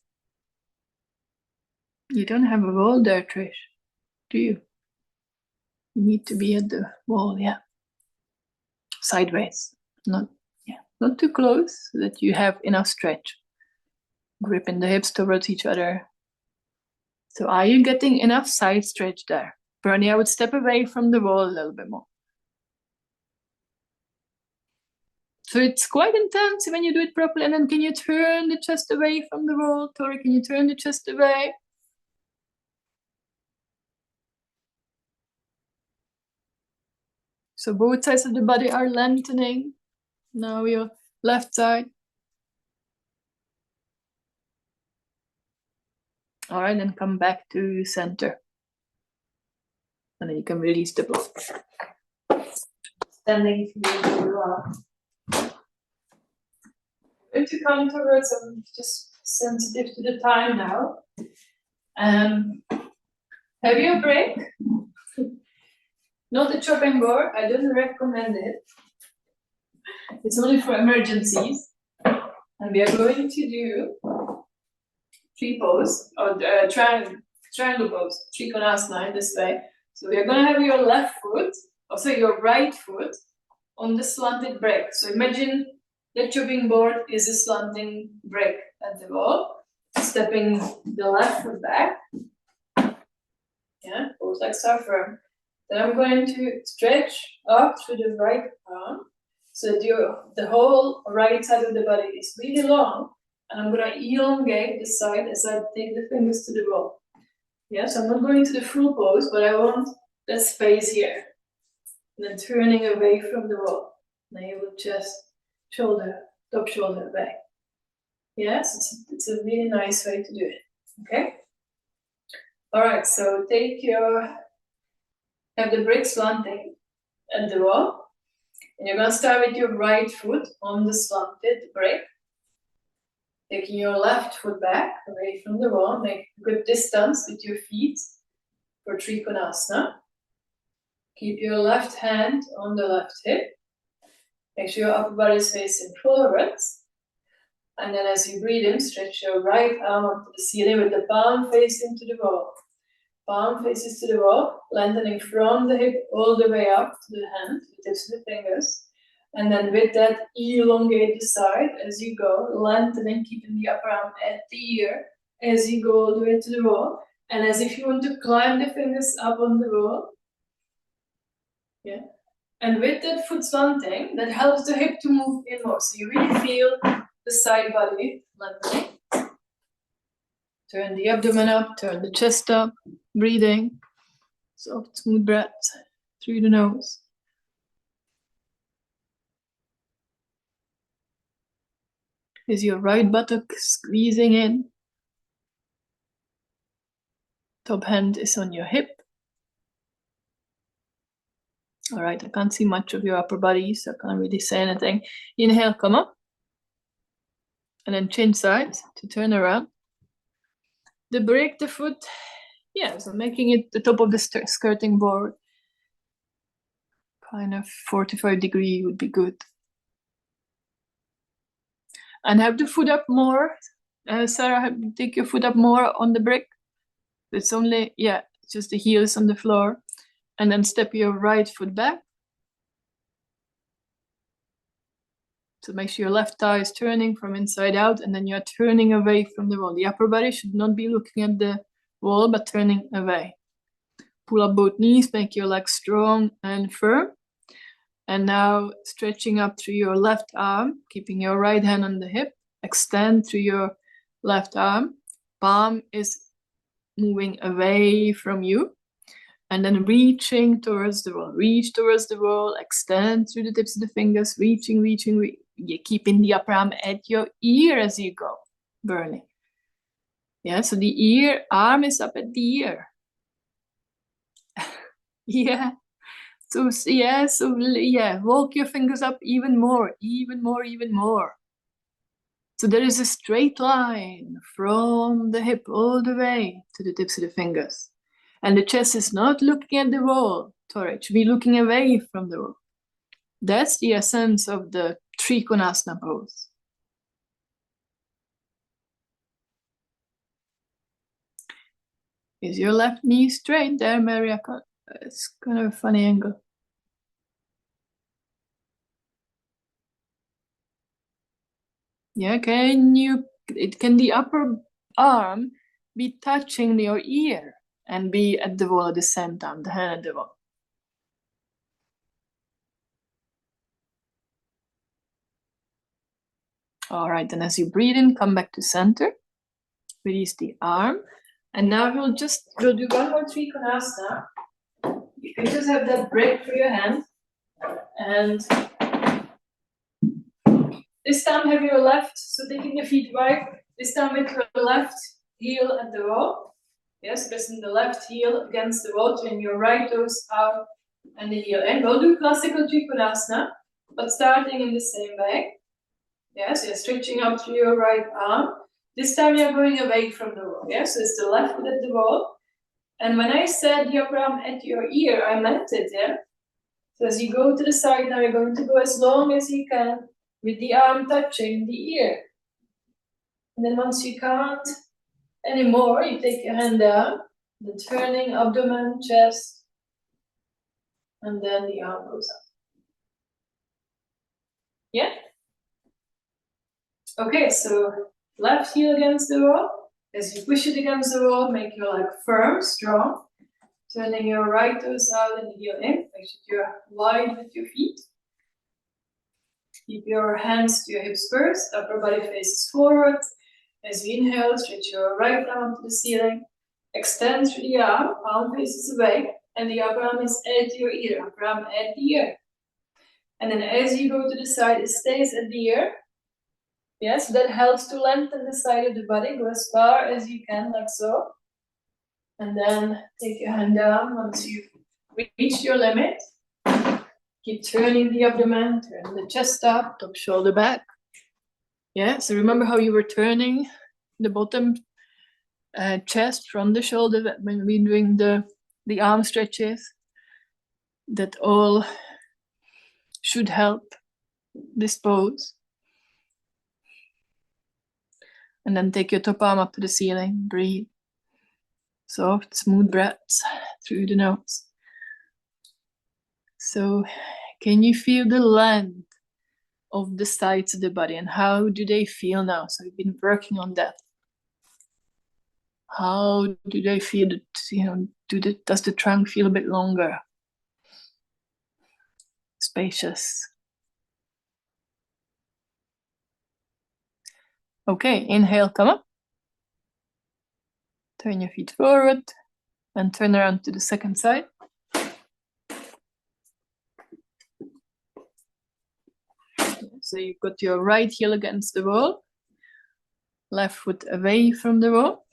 You don't have a wall there, Trish, do you? You need to be at the wall, yeah. Sideways, not too close, so that you have enough stretch. Gripping the hips towards each other. So are you getting enough side stretch there? Bernie, I would step away from the wall a little bit more. So it's quite intense when you do it properly. And then can you turn the chest away from the wall? Tori, can you turn the chest away? So both sides of the body are lengthening. Now your left side. All right, then come back to center. And then you can release the block. standing feeling you are. Going to come towards, I'm just sensitive to the time now. Have your break. Not a chopping board, I don't recommend it. It's only for emergencies. And we are going to do tree pose, or triangle pose, Trikonasana in this way. So we are going to have your left foot, also your right foot, on the slanted break. So imagine the chopping board is a slanting break at the wall. Stepping the left foot back. Yeah, both legs are firm. Then I'm going to stretch up through the right arm so that the whole right side of the body is really long. And I'm going to elongate the side as I take the fingers to the wall. Yes, I'm not going to the full pose, but I want that space here. And then turning away from the wall. Navel, chest, shoulder, top shoulder, back. Yes, it's a really nice way to do it. Okay? All right, so have the brick slanting at the wall. And you're going to start with your right foot on the slanted brick. Taking your left foot back away from the wall. Make good distance with your feet for Trikonasana. Keep your left hand on the left hip. Make sure your upper body is facing forwards. And then as you breathe in, stretch your right arm up to the ceiling with the palm facing to the wall. Palm faces to the wall, lengthening from the hip all the way up to the hand, the tips of the fingers. And then with that, elongate the side as you go, lengthening, keeping the upper arm at the ear as you go all the way to the wall. And as if you want to climb the fingers up on the wall. Yeah. And with that foot slanting, that helps the hip to move in more. So you really feel the side body lengthening. Turn the abdomen up, turn the chest up, breathing. Soft, smooth breath through the nose. Is your right buttock squeezing in? Top hand is on your hip. All right, I can't see much of your upper body, so I can't really say anything. Inhale, come up. And then change sides to turn around. Break the foot. Yeah, so making it the top of the skirting board. Kind of 45 degree would be good. And have the foot up more. Sarah, take your foot up more on the brick. It's only, yeah, just the heels on the floor. And then step your right foot back. So make sure your left thigh is turning from inside out, and then you're turning away from the wall. The upper body should not be looking at the wall, but turning away. Pull up both knees, make your legs strong and firm. And now stretching up through your left arm, keeping your right hand on the hip. Extend through your left arm. Palm is moving away from you. And then reaching towards the wall. Reach towards the wall, extend through the tips of the fingers, reaching. You're keeping the upper arm at your ear as you go, burning. Yeah, so the arm is up at the ear. Yeah. So walk your fingers up even more. So there is a straight line from the hip all the way to the tips of the fingers. And the chest is not looking at the wall, Torah. Should be looking away from the wall. That's the essence of the Trikonasana pose. Is your left knee straight there, Maria? It's kind of a funny angle. Yeah, can the upper arm be touching your ear and be at the wall at the same time, the hand at the wall? All right, then as you breathe in, come back to center. Release the arm. And now we'll do one more Trikonasana. You can just have that break for your hand. And this time have your left, so taking the feet wide. This time with your left heel at the wall. Yes, pressing the left heel against the wall, turn your right toes out and the heel in. Go do classical Trikonasana, but starting in the same way. Yes, you're stretching up through your right arm. This time you're going away from the wall. Yes, so it's the left foot at the wall. And when I said the upper arm at your ear, I meant it, yeah? So as you go to the side now, you're going to go as long as you can with the arm touching the ear. And then once you can't anymore, you take your hand down, then turning abdomen, chest, and then the arm goes up. Yeah? Okay, so left heel against the wall. As you push it against the wall, make your leg firm, strong. Turning your right toes out and the heel in. Make sure you're wide with your feet. Keep your hands to your hips first. Upper body faces forward. As you inhale, stretch your right arm to the ceiling. Extend through the arm, palm faces away. And the upper arm is at your ear, upper arm at the ear. And then as you go to the side, it stays at the ear. Yes, that helps to lengthen the side of the body. Go as far as you can, like so. And then take your hand down once you've reached your limit. Keep turning the abdomen, turn the chest up, top shoulder back. Yeah, so remember how you were turning the bottom chest from the shoulder when we're doing the arm stretches. That all should help this pose. And then take your top arm up to the ceiling, breathe. Soft, smooth breaths through the nose. So, can you feel the length of the sides of the body and how do they feel now? So, we've been working on that. How do they feel? Does the trunk feel a bit longer? Spacious. Okay, inhale, come up. Turn your feet forward and turn around to the second side. So you've got your right heel against the wall, left foot away from the wall.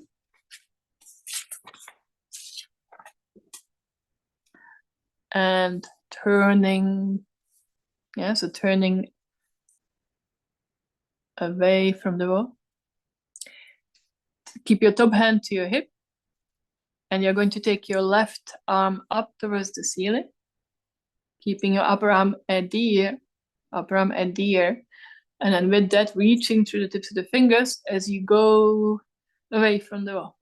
And turning, so turning away from the wall. Keep your top hand to your hip. And you're going to take your left arm up towards the ceiling, keeping your upper arm at the ear, And then with that, reaching through the tips of the fingers as you go away from the wall,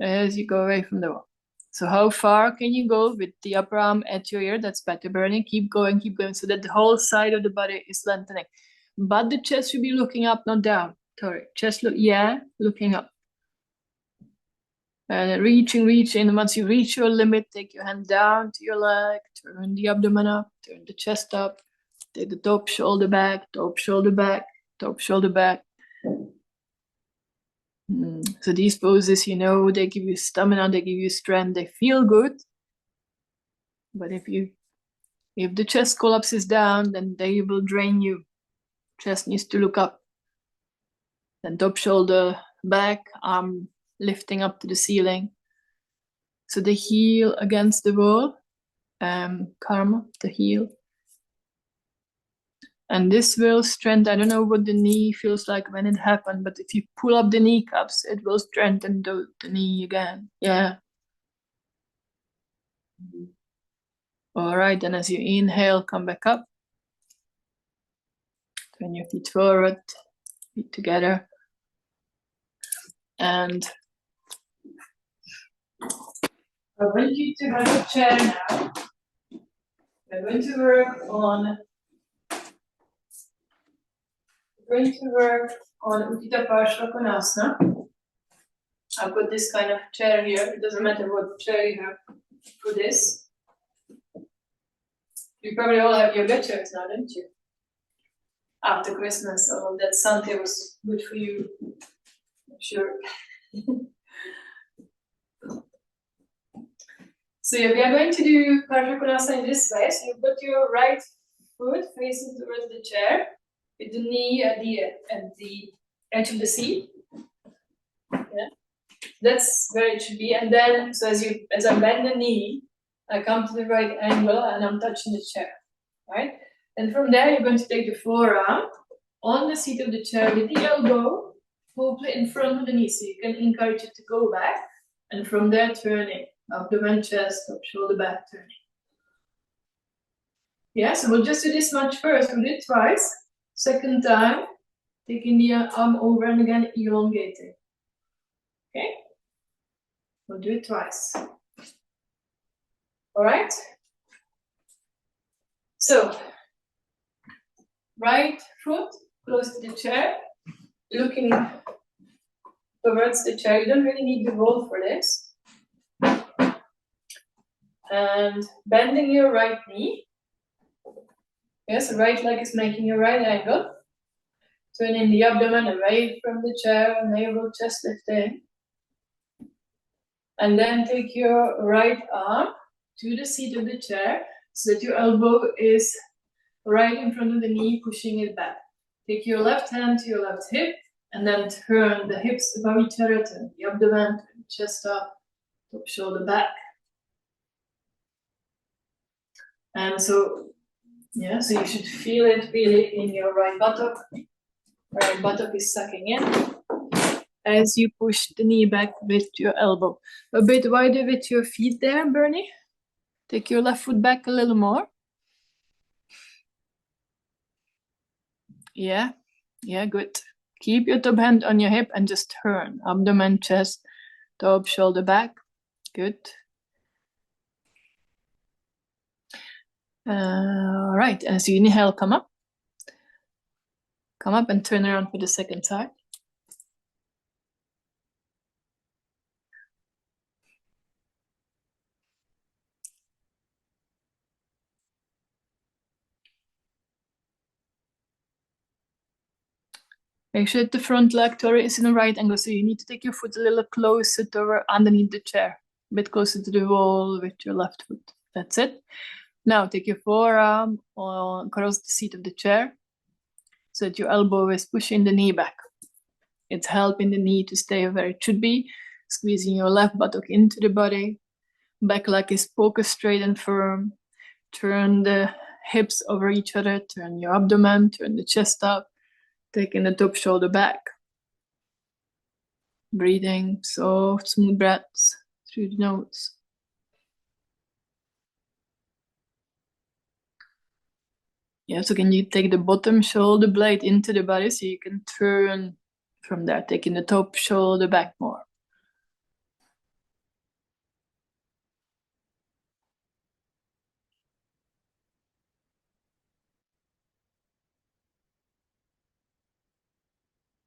So how far can you go with the upper arm at your ear? That's better burning. Keep going, so that the whole side of the body is lengthening. But the chest should be looking up, not down. Sorry, chest looking up. And reaching. And once you reach your limit, take your hand down to your leg, turn the abdomen up, turn the chest up, take the top shoulder back, top shoulder back. So these poses, they give you stamina, they give you strength, they feel good. But if the chest collapses down, then they will drain you. Chest needs to look up. Then top shoulder back, arm lifting up to the ceiling. So the heel against the wall, karma, the heel. And this will strengthen, I don't know what the knee feels like when it happened, but if you pull up the kneecaps, it will strengthen the knee again. Yeah. All right, then as you inhale, come back up. Turn your feet forward, feet together. And I want you to have a chair now. We're going to work on Uttita Parshva Konasana. I've got this kind of chair here. It doesn't matter what chair you have for this. You probably all have yoga chairs now, don't you? After Christmas, so that Sunday was good for you. I'm sure. So we are going to do Parshva Konasana in this way. So you've got your right foot facing towards the chair, with the knee at the edge of the seat. Yeah, that's where it should be. And then, so as I bend the knee, I come to the right angle and I'm touching the chair, right? And from there, you're going to take the forearm on the seat of the chair with the elbow, hopefully in front of the knee, so you can encourage it to go back. And from there, turning, abdomen, chest, top, shoulder, back, turning. Yeah, so we'll just do this much first. We'll do it twice. Second time, taking the arm over and again elongating. Okay? We'll do it twice. All right? So, right foot close to the chair, looking towards the chair. You don't really need the roll for this. And bending your right knee. Yes, the right leg is making a right angle. Turning the abdomen away from the chair, navel, chest lifting. And then take your right arm to the seat of the chair so that your elbow is right in front of the knee, pushing it back. Take your left hand to your left hip and then turn the hips above each other, turn the abdomen, turn the chest up, top shoulder back. And so, yeah, so you should feel it really in your right buttock. Right buttock is sucking in as you push the knee back with your elbow. A bit wider with your feet there, Bernie. Take your left foot back a little more. Yeah, good. Keep your top hand on your hip and just turn. Abdomen, chest, top, shoulder back. Good. All right, as you inhale, come up. Come up and turn around for the second side. Make sure that the front leg, Tori, is in a right angle, so you need to take your foot a little closer to underneath the chair, a bit closer to the wall with your left foot. That's it. Now take your forearm across the seat of the chair, so that your elbow is pushing the knee back. It's helping the knee to stay where it should be, squeezing your left buttock into the body. Back leg is focused straight and firm. Turn the hips over each other, turn your abdomen, turn the chest up, taking the top shoulder back. Breathing, soft, smooth breaths through the nose. Yeah, so can you take the bottom shoulder blade into the body so you can turn from there, taking the top shoulder back more.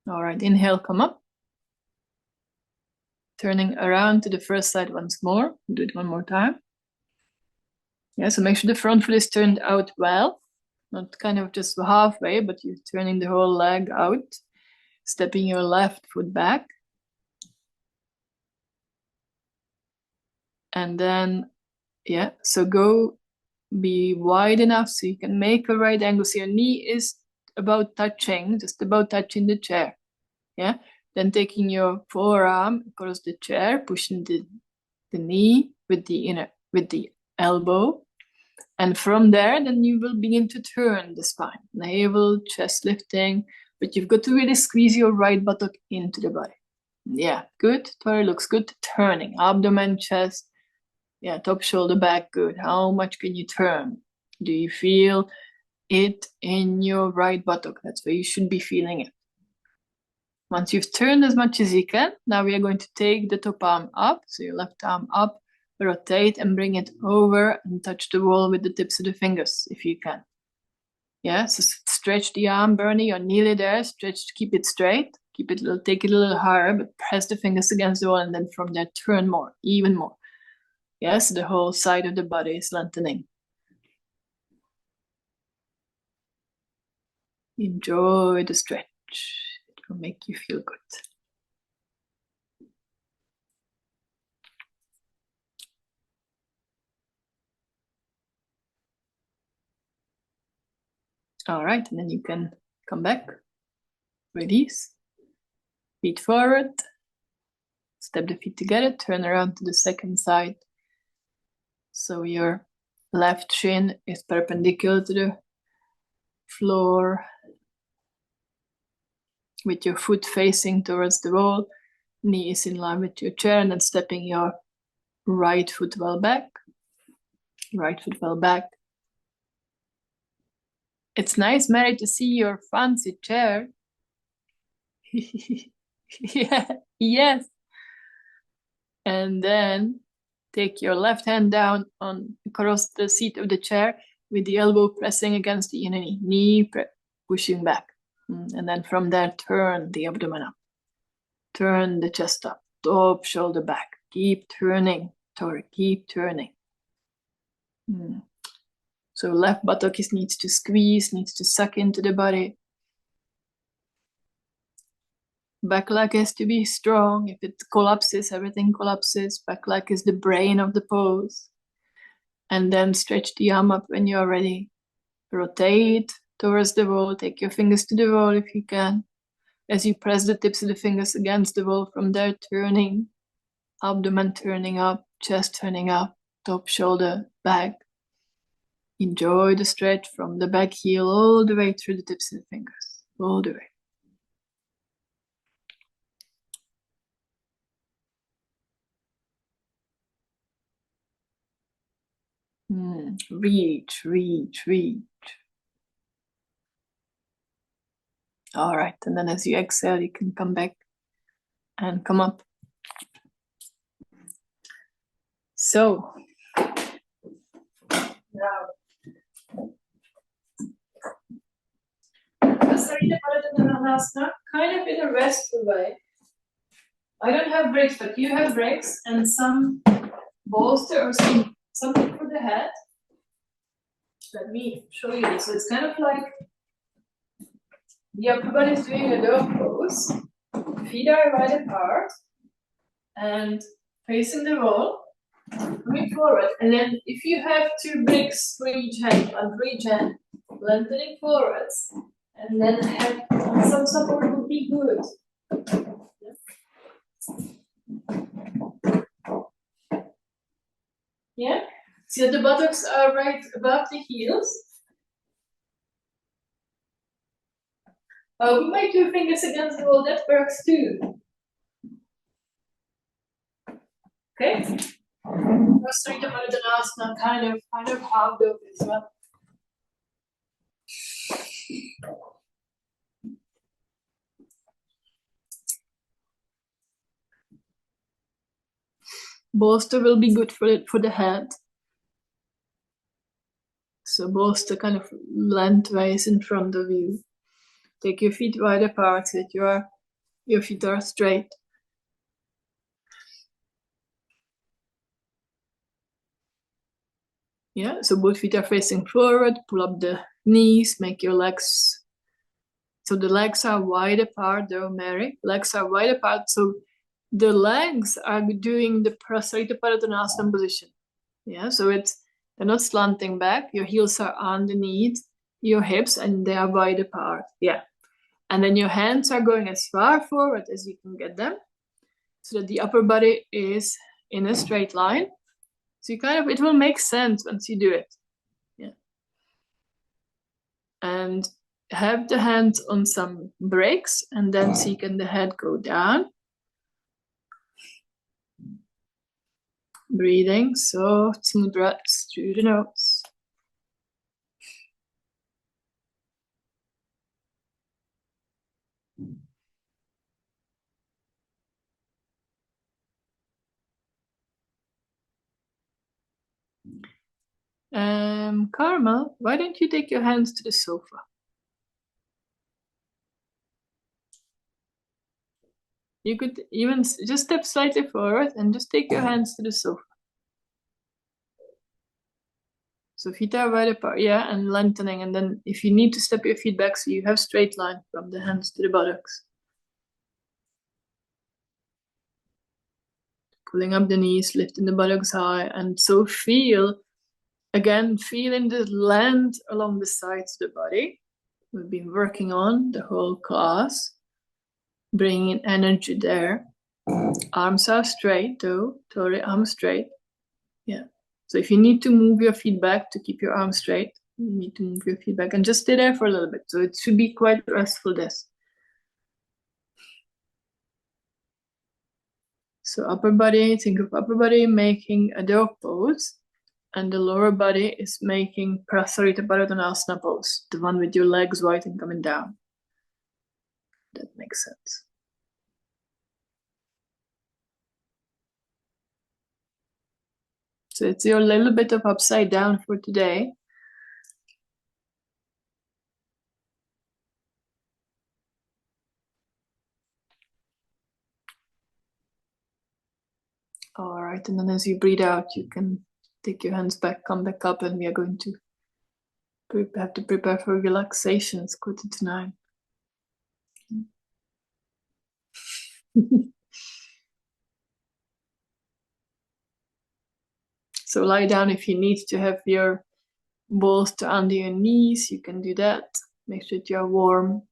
All right, inhale, come up. Turning around to the first side once more. Do it one more time. Yeah, so make sure the front foot is turned out well. Not kind of just halfway, but you're turning the whole leg out. Stepping your left foot back. And then, yeah, so go be wide enough so you can make a right angle. So your knee is about touching, just about touching the chair. Yeah. Then taking your forearm across the chair, pushing the knee with the elbow. And from there, then you will begin to turn the spine. Navel, chest lifting, but you've got to really squeeze your right buttock into the body. Yeah, good. Tori looks good. Turning, abdomen, chest. Yeah, top shoulder back, good. How much can you turn? Do you feel it in your right buttock? That's where you should be feeling it. Once you've turned as much as you can, now we are going to take the top arm up, so your left arm up, rotate and bring it over and touch the wall with the tips of the fingers, if you can. Yeah, so stretch the arm, Bernie, you're nearly there. Stretch, keep it straight. Take it a little higher, but press the fingers against the wall, and then from there, turn more, even more. Yes, the whole side of the body is lengthening. Enjoy the stretch. It will make you feel good. All right, and then you can come back. Release. Feet forward. Step the feet together. Turn around to the second side. So your left shin is perpendicular to the floor, with your foot facing towards the wall, knee is in line with your chair, and then stepping your right foot well back. Right foot well back. It's nice, Mary, to see your fancy chair. Yeah, yes. And then take your left hand down on across the seat of the chair with the elbow pressing against the inner knee, pushing back. And then from there, turn the abdomen up. Turn the chest up, top, shoulder back. Keep turning, Tori, keep turning. So left buttock needs to squeeze, needs to suck into the body. Back leg has to be strong. If it collapses, everything collapses. Back leg is the brain of the pose. And then stretch the arm up when you're ready. Rotate towards the wall. Take your fingers to the wall if you can. As you press the tips of the fingers against the wall, from there turning. Abdomen turning up, chest turning up, top, shoulder, back. Enjoy the stretch from the back heel all the way through the tips of the fingers. All the way. Reach, reach, reach. All right, and then as you exhale, you can come back and come up. So, now, kind of in a restful way. I don't have breaks, but you have breaks and some bolster or something for the head. Let me show you this. So it's kind of like the upper body is doing a dog pose. Feet are wide apart and facing the wall, coming forward. And then if you have 2 bricks for each hand, and for each hand, lengthening forwards, and then have some support would be good. Yeah? So the buttocks are right above the heels. We might do fingers against the wall, that works too. Okay? Prostrate Maradhanasana, kind of half dog as well. Bolster will be good for the head. So bolster kind of lengthways in front of you. Take your feet wide apart so that your feet are straight. Yeah, so both feet are facing forward. Pull up the knees, make your legs. So the legs are wide apart though, Mary. Legs are wide apart. So the legs are doing the Prasarita Paradhanasana position. Yeah, so they're not slanting back. Your heels are underneath your hips and they are wide apart. Yeah. And then your hands are going as far forward as you can get them, so that the upper body is in a straight line. So you it will make sense once you do it. Yeah. And have the hands on some breaks, and then can the head go down. Breathing, soft, smooth breaths through the nose. Carmel, why don't you take your hands to the sofa? You could even just step slightly forward and just take your hands to the sofa. So feet are wide apart, yeah, and lengthening. And then if you need to step your feet back so you have straight line from the hands to the buttocks. Pulling up the knees, lifting the buttocks high. And so feeling the length along the sides of the body. We've been working on the whole class. Bringing energy there. Arms are straight though, Tori, arms straight. Yeah. So So if you need to move your feet back to keep your arms straight, you need to move your feet back and just stay there for a little bit. So it should be quite restful, this. So upper body, think of upper body making a dog pose, and the lower body is making Prasarita Paradhanasana pose, the one with your legs wide and coming down. That makes sense. So it's your little bit of upside down for today. All right, and then as you breathe out, you can take your hands back, come back up, and we are going to have to prepare for relaxation. It's 8:45. So lie down if you need to have your balls to under your knees. You can do that. Make sure that you are warm.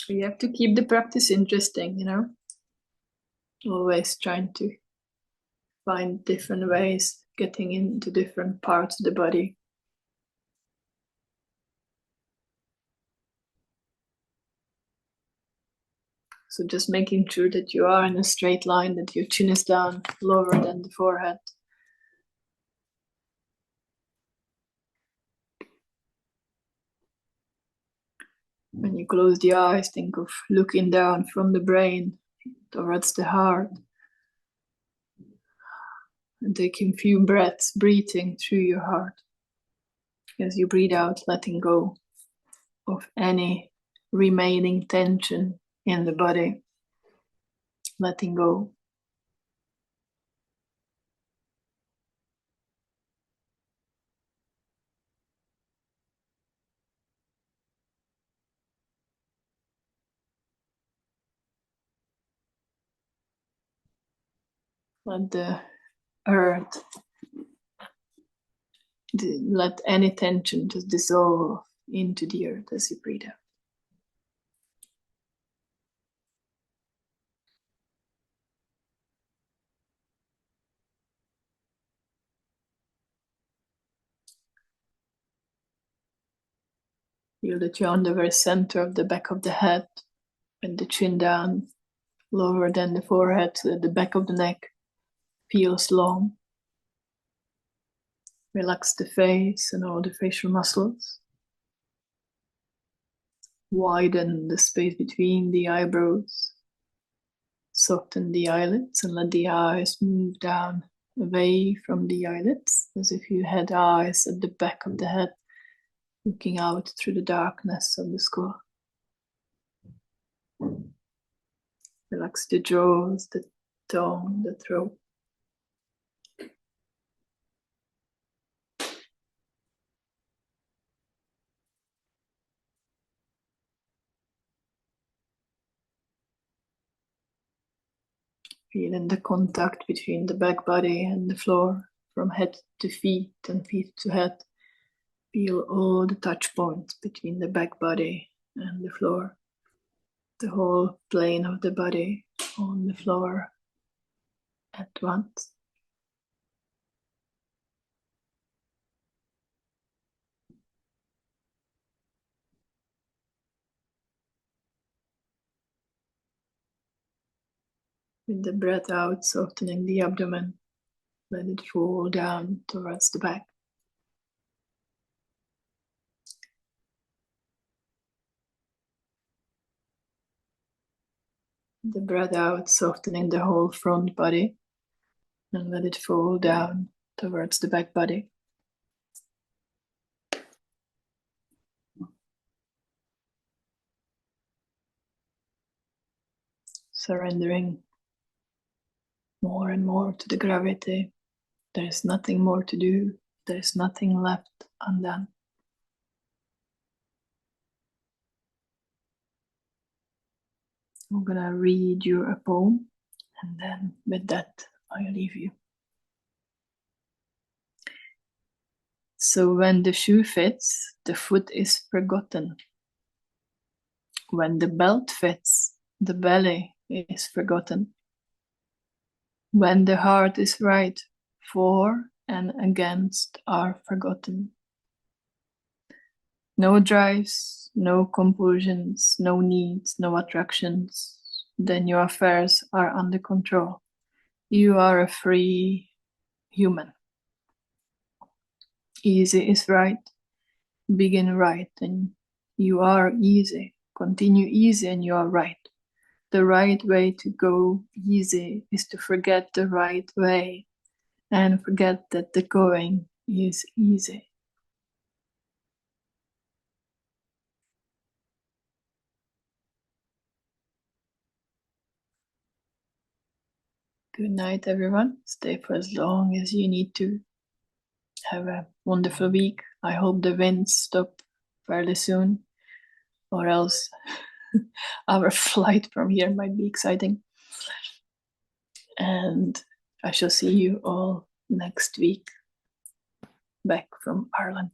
You have to keep the practice interesting, you know. Always trying to find different ways, getting into different parts of the body. So just making sure that you are in a straight line, that your chin is down, lower than the forehead. When you close the eyes, think of looking down from the brain towards the heart. And taking a few breaths, breathing through your heart. As you breathe out, letting go of any remaining tension in the body. Letting go. Let the earth, let any tension just dissolve into the earth as you breathe out. Feel that you're on the very center of the back of the head, and the chin down, lower than the forehead, so that the back of the neck feels long. Relax the face and all the facial muscles. Widen the space between the eyebrows. Soften the eyelids and let the eyes move down away from the eyelids, as if you had eyes at the back of the head, looking out through the darkness of the skull. Relax the jaws, the tongue, the throat. Feeling the contact between the back body and the floor, from head to feet and feet to head. Feel all the touch points between the back body and the floor. The whole plane of the body on the floor at once. With the breath out, softening the abdomen, let it fall down towards the back. The breath out, softening the whole front body, and let it fall down towards the back body. Surrendering more and more to the gravity. There is nothing more to do. There is nothing left undone. I'm gonna read you a poem, and then with that, I leave you. So when the shoe fits, the foot is forgotten. When the belt fits, the belly is forgotten. When the heart is right, for and against are forgotten. No drives, no compulsions, no needs, no attractions. Then your affairs are under control. You are a free human. Easy is right. Begin right and you are easy. Continue easy and you are right. The right way to go easy is to forget the right way and forget that the going is easy. Good night, everyone. Stay for as long as you need to. Have a wonderful week. I hope the winds stop fairly soon, or else our flight from here might be exciting. And I shall see you all next week back from Ireland.